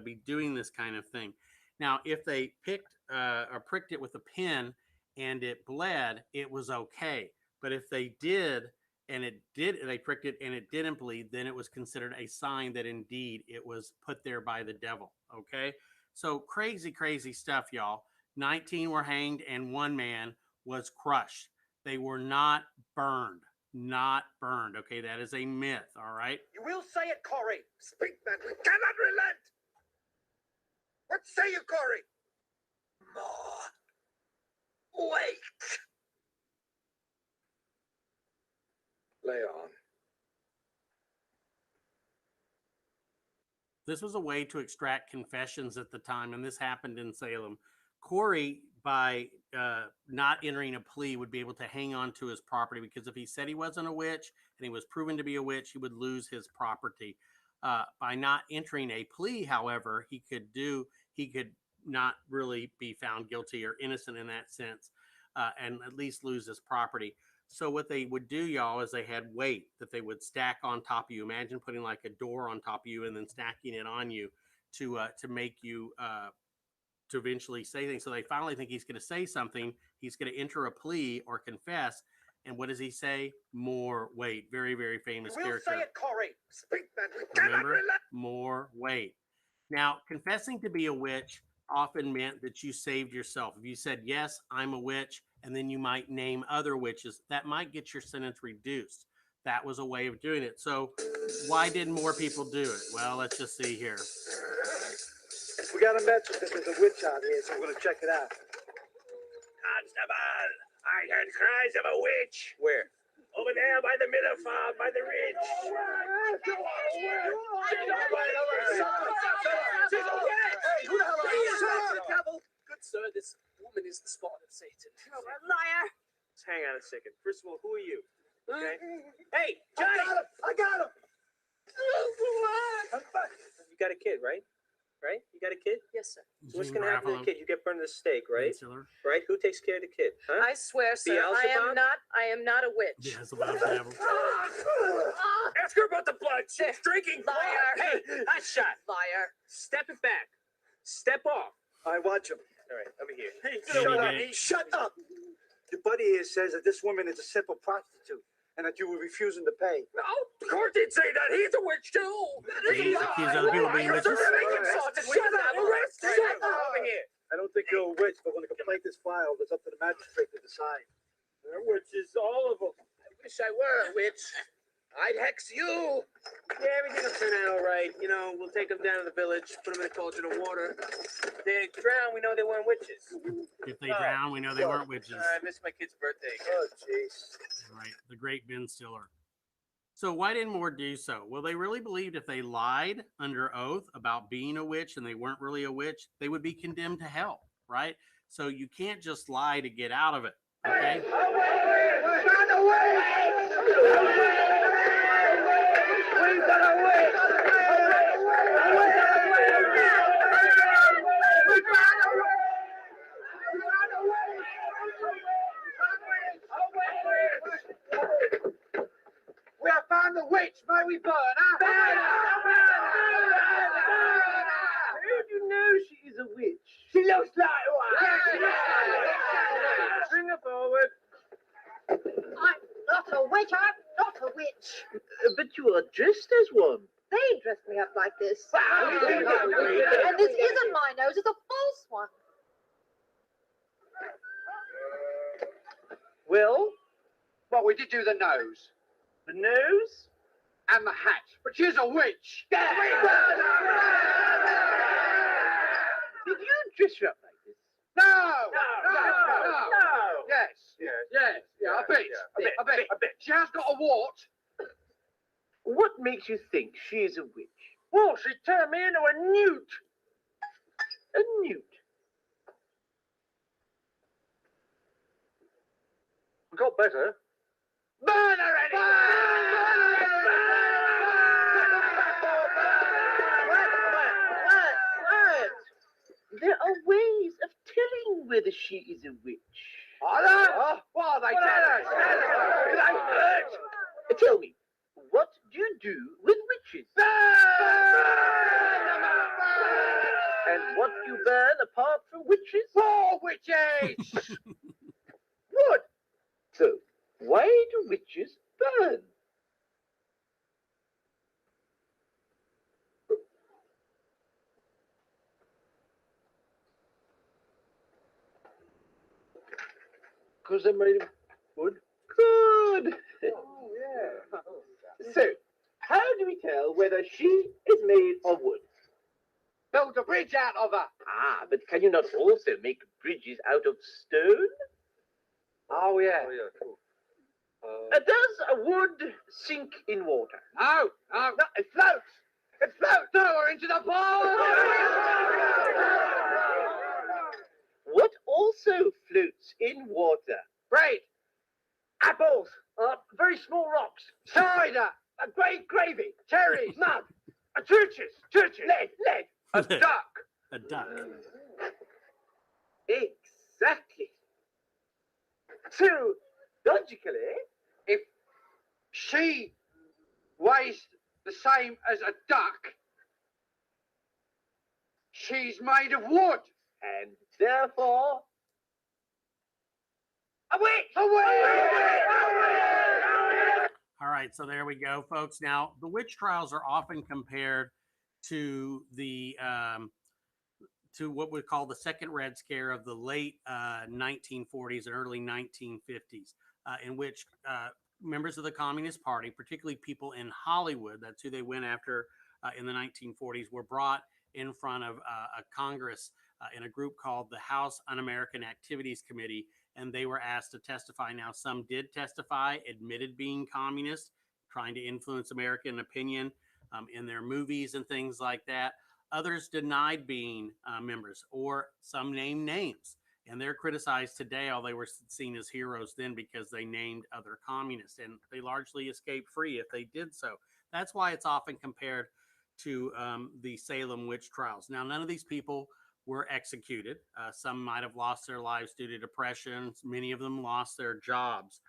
Speaker 1: be doing this kind of thing. Now, if they picked or pricked it with a pin and it bled, it was okay. But if they they pricked it and it didn't bleed, then it was considered a sign that indeed it was put there by the devil. Okay. So crazy, crazy stuff, y'all. 19 were hanged and one man was crushed. They were not burned. Not burned. Okay. That is a myth. All right.
Speaker 4: You will say it, Corey. Speak, man. We cannot relent. What say you, Corey? More. Wait.
Speaker 6: Lay on.
Speaker 1: This was a way to extract confessions at the time, and this happened in Salem. Corey, by not entering a plea, would be able to hang on to his property, because if he said he wasn't a witch and he was proven to be a witch, he would lose his property. By not entering a plea, however, he could not really be found guilty or innocent in that sense, and at least lose his property. So what they would do, y'all, is they had weight that they would stack on top of you. Imagine putting like a door on top of you and then stacking it on you to make you to eventually say things. So they finally think he's going to say something. He's going to enter a plea or confess. And what does he say? More weight. Very, very famous
Speaker 4: We'll
Speaker 1: character.
Speaker 4: say it, Corey. Speak that we cannot
Speaker 1: Remember?
Speaker 4: relent.
Speaker 1: More weight. Now, confessing to be a witch often meant that you saved yourself. If you said, yes, I'm a witch, and then you might name other witches, that might get your sentence reduced. That was a way of doing it. So why didn't more people do it? Well, let's just see here.
Speaker 13: We got a message that there's a witch out here, so we're going to check it out.
Speaker 7: Constable, I heard cries of a witch.
Speaker 13: Where?
Speaker 7: Over there by the middle farm, by the ridge.
Speaker 13: Good sir, this woman is the spawn of Satan.
Speaker 12: Liar.
Speaker 13: Hang on a second. First of all, who are you? Okay.
Speaker 7: Hey, Johnny!
Speaker 13: I got him! You got a kid, right? Right? You got a kid?
Speaker 12: Yes, sir.
Speaker 13: So what's going to happen to the kid? You get burned at the stake, right?
Speaker 1: Insular.
Speaker 13: Right? Who takes care of the kid? Huh?
Speaker 12: I swear, sir, I am not a witch.
Speaker 1: Beelzebub, devil.
Speaker 7: Ask her about the blood. She's drinking blood.
Speaker 12: Liar.
Speaker 7: Hey, hot shot.
Speaker 12: Liar.
Speaker 7: Step it back. Step off.
Speaker 13: I watch him. All right, over here.
Speaker 7: Hey,
Speaker 1: Shut up.
Speaker 13: Shut up! Your buddy here says that this woman is a simple prostitute and that you were refusing to pay.
Speaker 7: No, Court didn't say that. He's a witch, too.
Speaker 1: He's accused other people of being witches.
Speaker 7: Shut up. Shut up. Over here.
Speaker 13: I don't think you're a witch, but when a complaint is filed, it's up to the magistrate to decide.
Speaker 7: They're witches, all of them. I wish I were a witch. I'd hex you.
Speaker 14: Yeah, everything will turn out all right. You know, we'll take them down to the village, put them in a cauldron of water. If they drown, we know they weren't witches.
Speaker 1: If they drown, we know they weren't witches.
Speaker 14: I missed my kid's birthday.
Speaker 13: Oh, jeez.
Speaker 1: Right, the great Ben Stiller. So why didn't more do so? Well, they really believed if they lied under oath about being a witch and they weren't really a witch, they would be condemned to hell, right? So you can't just lie to get out of it, okay?
Speaker 13: We have found the witch. May we burn her? Burn
Speaker 14: How do you know she is a witch?
Speaker 13: She looks like one.
Speaker 14: Bring her forward.
Speaker 15: I'm not a witch. I'm not a witch.
Speaker 14: But you are dressed as one.
Speaker 15: They dressed me up like this. And this isn't my nose. It's a false one.
Speaker 13: Well, we did do the nose.
Speaker 14: The nose?
Speaker 13: And the hat. But she's a witch.
Speaker 14: Did you dress her up like this?
Speaker 13: No.
Speaker 14: No.
Speaker 13: Yeah, a bit. She has got a wart.
Speaker 14: What makes you think she is a witch?
Speaker 13: Oh, she turned me into a newt.
Speaker 14: A newt?
Speaker 13: Got better.
Speaker 14: Burn her anyway! What? There are ways of telling whether she is a witch.
Speaker 13: Are there? What are they telling us?
Speaker 14: Tell me, what do you do with witches? And what do you burn apart from witches?
Speaker 13: More witches!
Speaker 14: Good. So, why do witches burn? Because they're made of wood. Good.
Speaker 13: Oh, yeah.
Speaker 14: So, how do we tell whether she is made of wood?
Speaker 13: Build a bridge out of her.
Speaker 14: Ah, but can you not also make bridges out of stone?
Speaker 13: Oh, yeah.
Speaker 14: Cool. Does a wood sink in water?
Speaker 13: No,
Speaker 14: it floats.
Speaker 13: It floats! Throw her into the pool!
Speaker 14: What also floats in water?
Speaker 13: Bread! Apples! Very small rocks! Cider! Great gravy! Cherries! Mud! Churches! Lead! A duck!
Speaker 1: A duck.
Speaker 14: Exactly. So, logically,
Speaker 13: If she weighs the same as a duck, she's made of wood.
Speaker 14: and therefore,
Speaker 13: A witch! A witch!
Speaker 1: All right, so there we go, folks. Now, the witch trials are often compared to the to what we call the Second Red Scare of the late 1940s and early 1950s, in which members of the Communist Party, particularly people in Hollywood, that's who they went after in the 1940s, were brought in front of a Congress in a group called the House Un-American Activities Committee, and they were asked to testify. Now, some did testify, admitted being communist, trying to influence American opinion in their movies and things like that. Others denied being members, or some named names. And they're criticized today, although they were seen as heroes then because they named other communists. And they largely escaped free if they did so. That's why it's often compared to the Salem witch trials. Now, none of these people were executed. Some might have lost their lives due to depression. Many of them lost their jobs.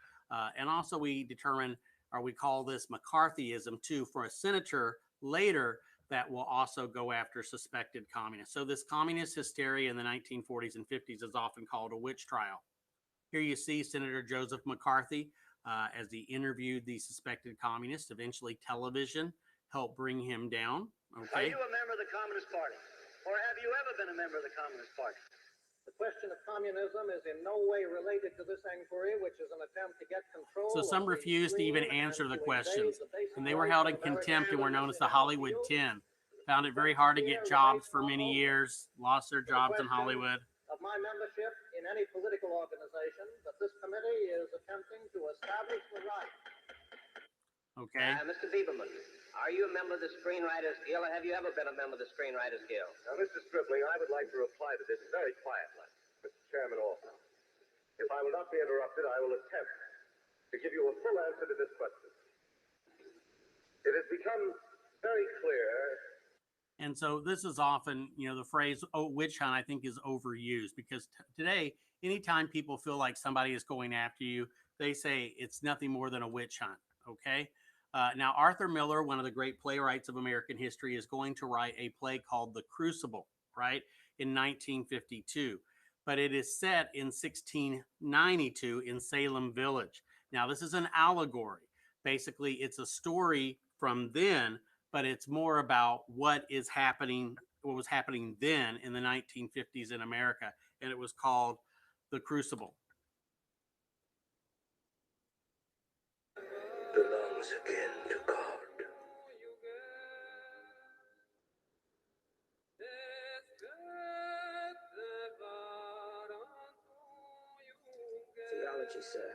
Speaker 1: And also we determine, or we call this McCarthyism too, for a senator later that will also go after suspected communists. So this communist hysteria in the 1940s and 50s is often called a witch trial. Here you see Senator Joseph McCarthy as he interviewed the suspected communists. Eventually television helped bring him down.
Speaker 16: Okay. Are you a member of the Communist Party? Or have you ever been a member of the Communist Party?
Speaker 17: The question of communism is in no way related to this inquiry, which is an attempt to get control.
Speaker 1: So some refused to even answer the questions, and they were held in contempt and were known as the Hollywood 10. Found it very hard to get jobs for many years, lost their jobs in Hollywood.
Speaker 17: Of my membership in any political organization, but this committee is attempting to establish the right.
Speaker 1: Okay.
Speaker 16: Mr. Lieberman, are you a member of the Screenwriters Guild, or have you ever been a member of the Screenwriters Guild?
Speaker 8: Now, Mr. Stripling, I would like to reply to this very quietly. Mr. Chairman also. If I will not be interrupted, I will attempt to give you a full answer to this question. It has become very clear.
Speaker 1: And so this is often, the phrase, witch hunt, I think is overused because today, anytime people feel like somebody is going after you, they say it's nothing more than a witch hunt. Okay. Now, Arthur Miller, one of the great playwrights of American history, is going to write a play called The Crucible, right, in 1952. But it is set in 1692 in Salem Village. Now, this is an allegory. Basically, it's a story from then, but it's more about what was happening then in the 1950s in America. And it was called The Crucible.
Speaker 2: Belongs again to God.
Speaker 18: Theology, sir,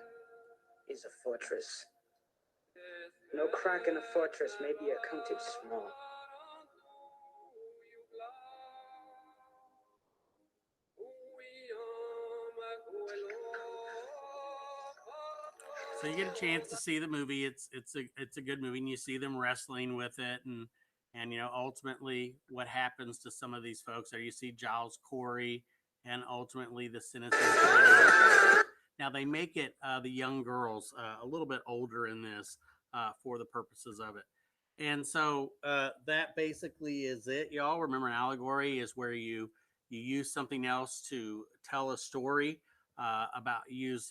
Speaker 18: is a fortress. No crack in a fortress may be accounted small.
Speaker 1: So you get a chance to see the movie. It's a good movie, and you see them wrestling with it, and ultimately what happens to some of these folks. There you see Giles Corey, and ultimately the sentencing. Now they make it the young girls a little bit older in this for the purposes of it, and so that basically is it, y'all. Remember, an allegory is where you use something else to tell a story use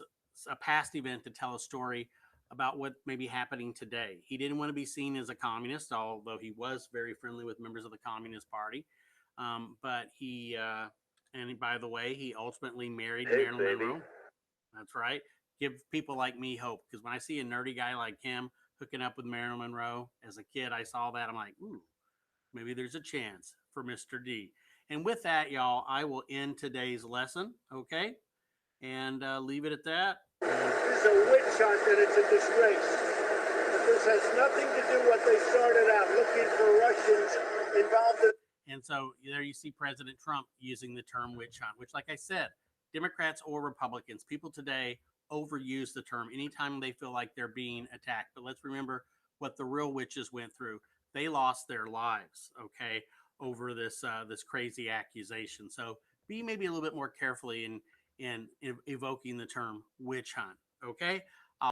Speaker 1: a past event to tell a story about what may be happening today. He didn't want to be seen as a communist, although he was very friendly with members of the Communist Party. But he, and by the way, he ultimately married Marilyn Monroe. That's right. Give people like me hope, because when I see a nerdy guy like him hooking up with Marilyn Monroe as a kid, I saw that. I'm like, ooh, maybe there's a chance for Mr. D. And with that, y'all, I will end today's lesson, okay? And leave it at that.
Speaker 13: This is a witch hunt and it's a disgrace. That this This has nothing to do what they started out looking for Russians involved in.
Speaker 1: And so there you see President Trump using the term witch hunt, which, like I said, Democrats or Republicans, people today overuse the term anytime they feel like they're being attacked. But let's remember what the real witches went through. They lost their lives, okay, over this this crazy accusation. So be maybe a little bit more carefully in evoking the term witch hunt, okay?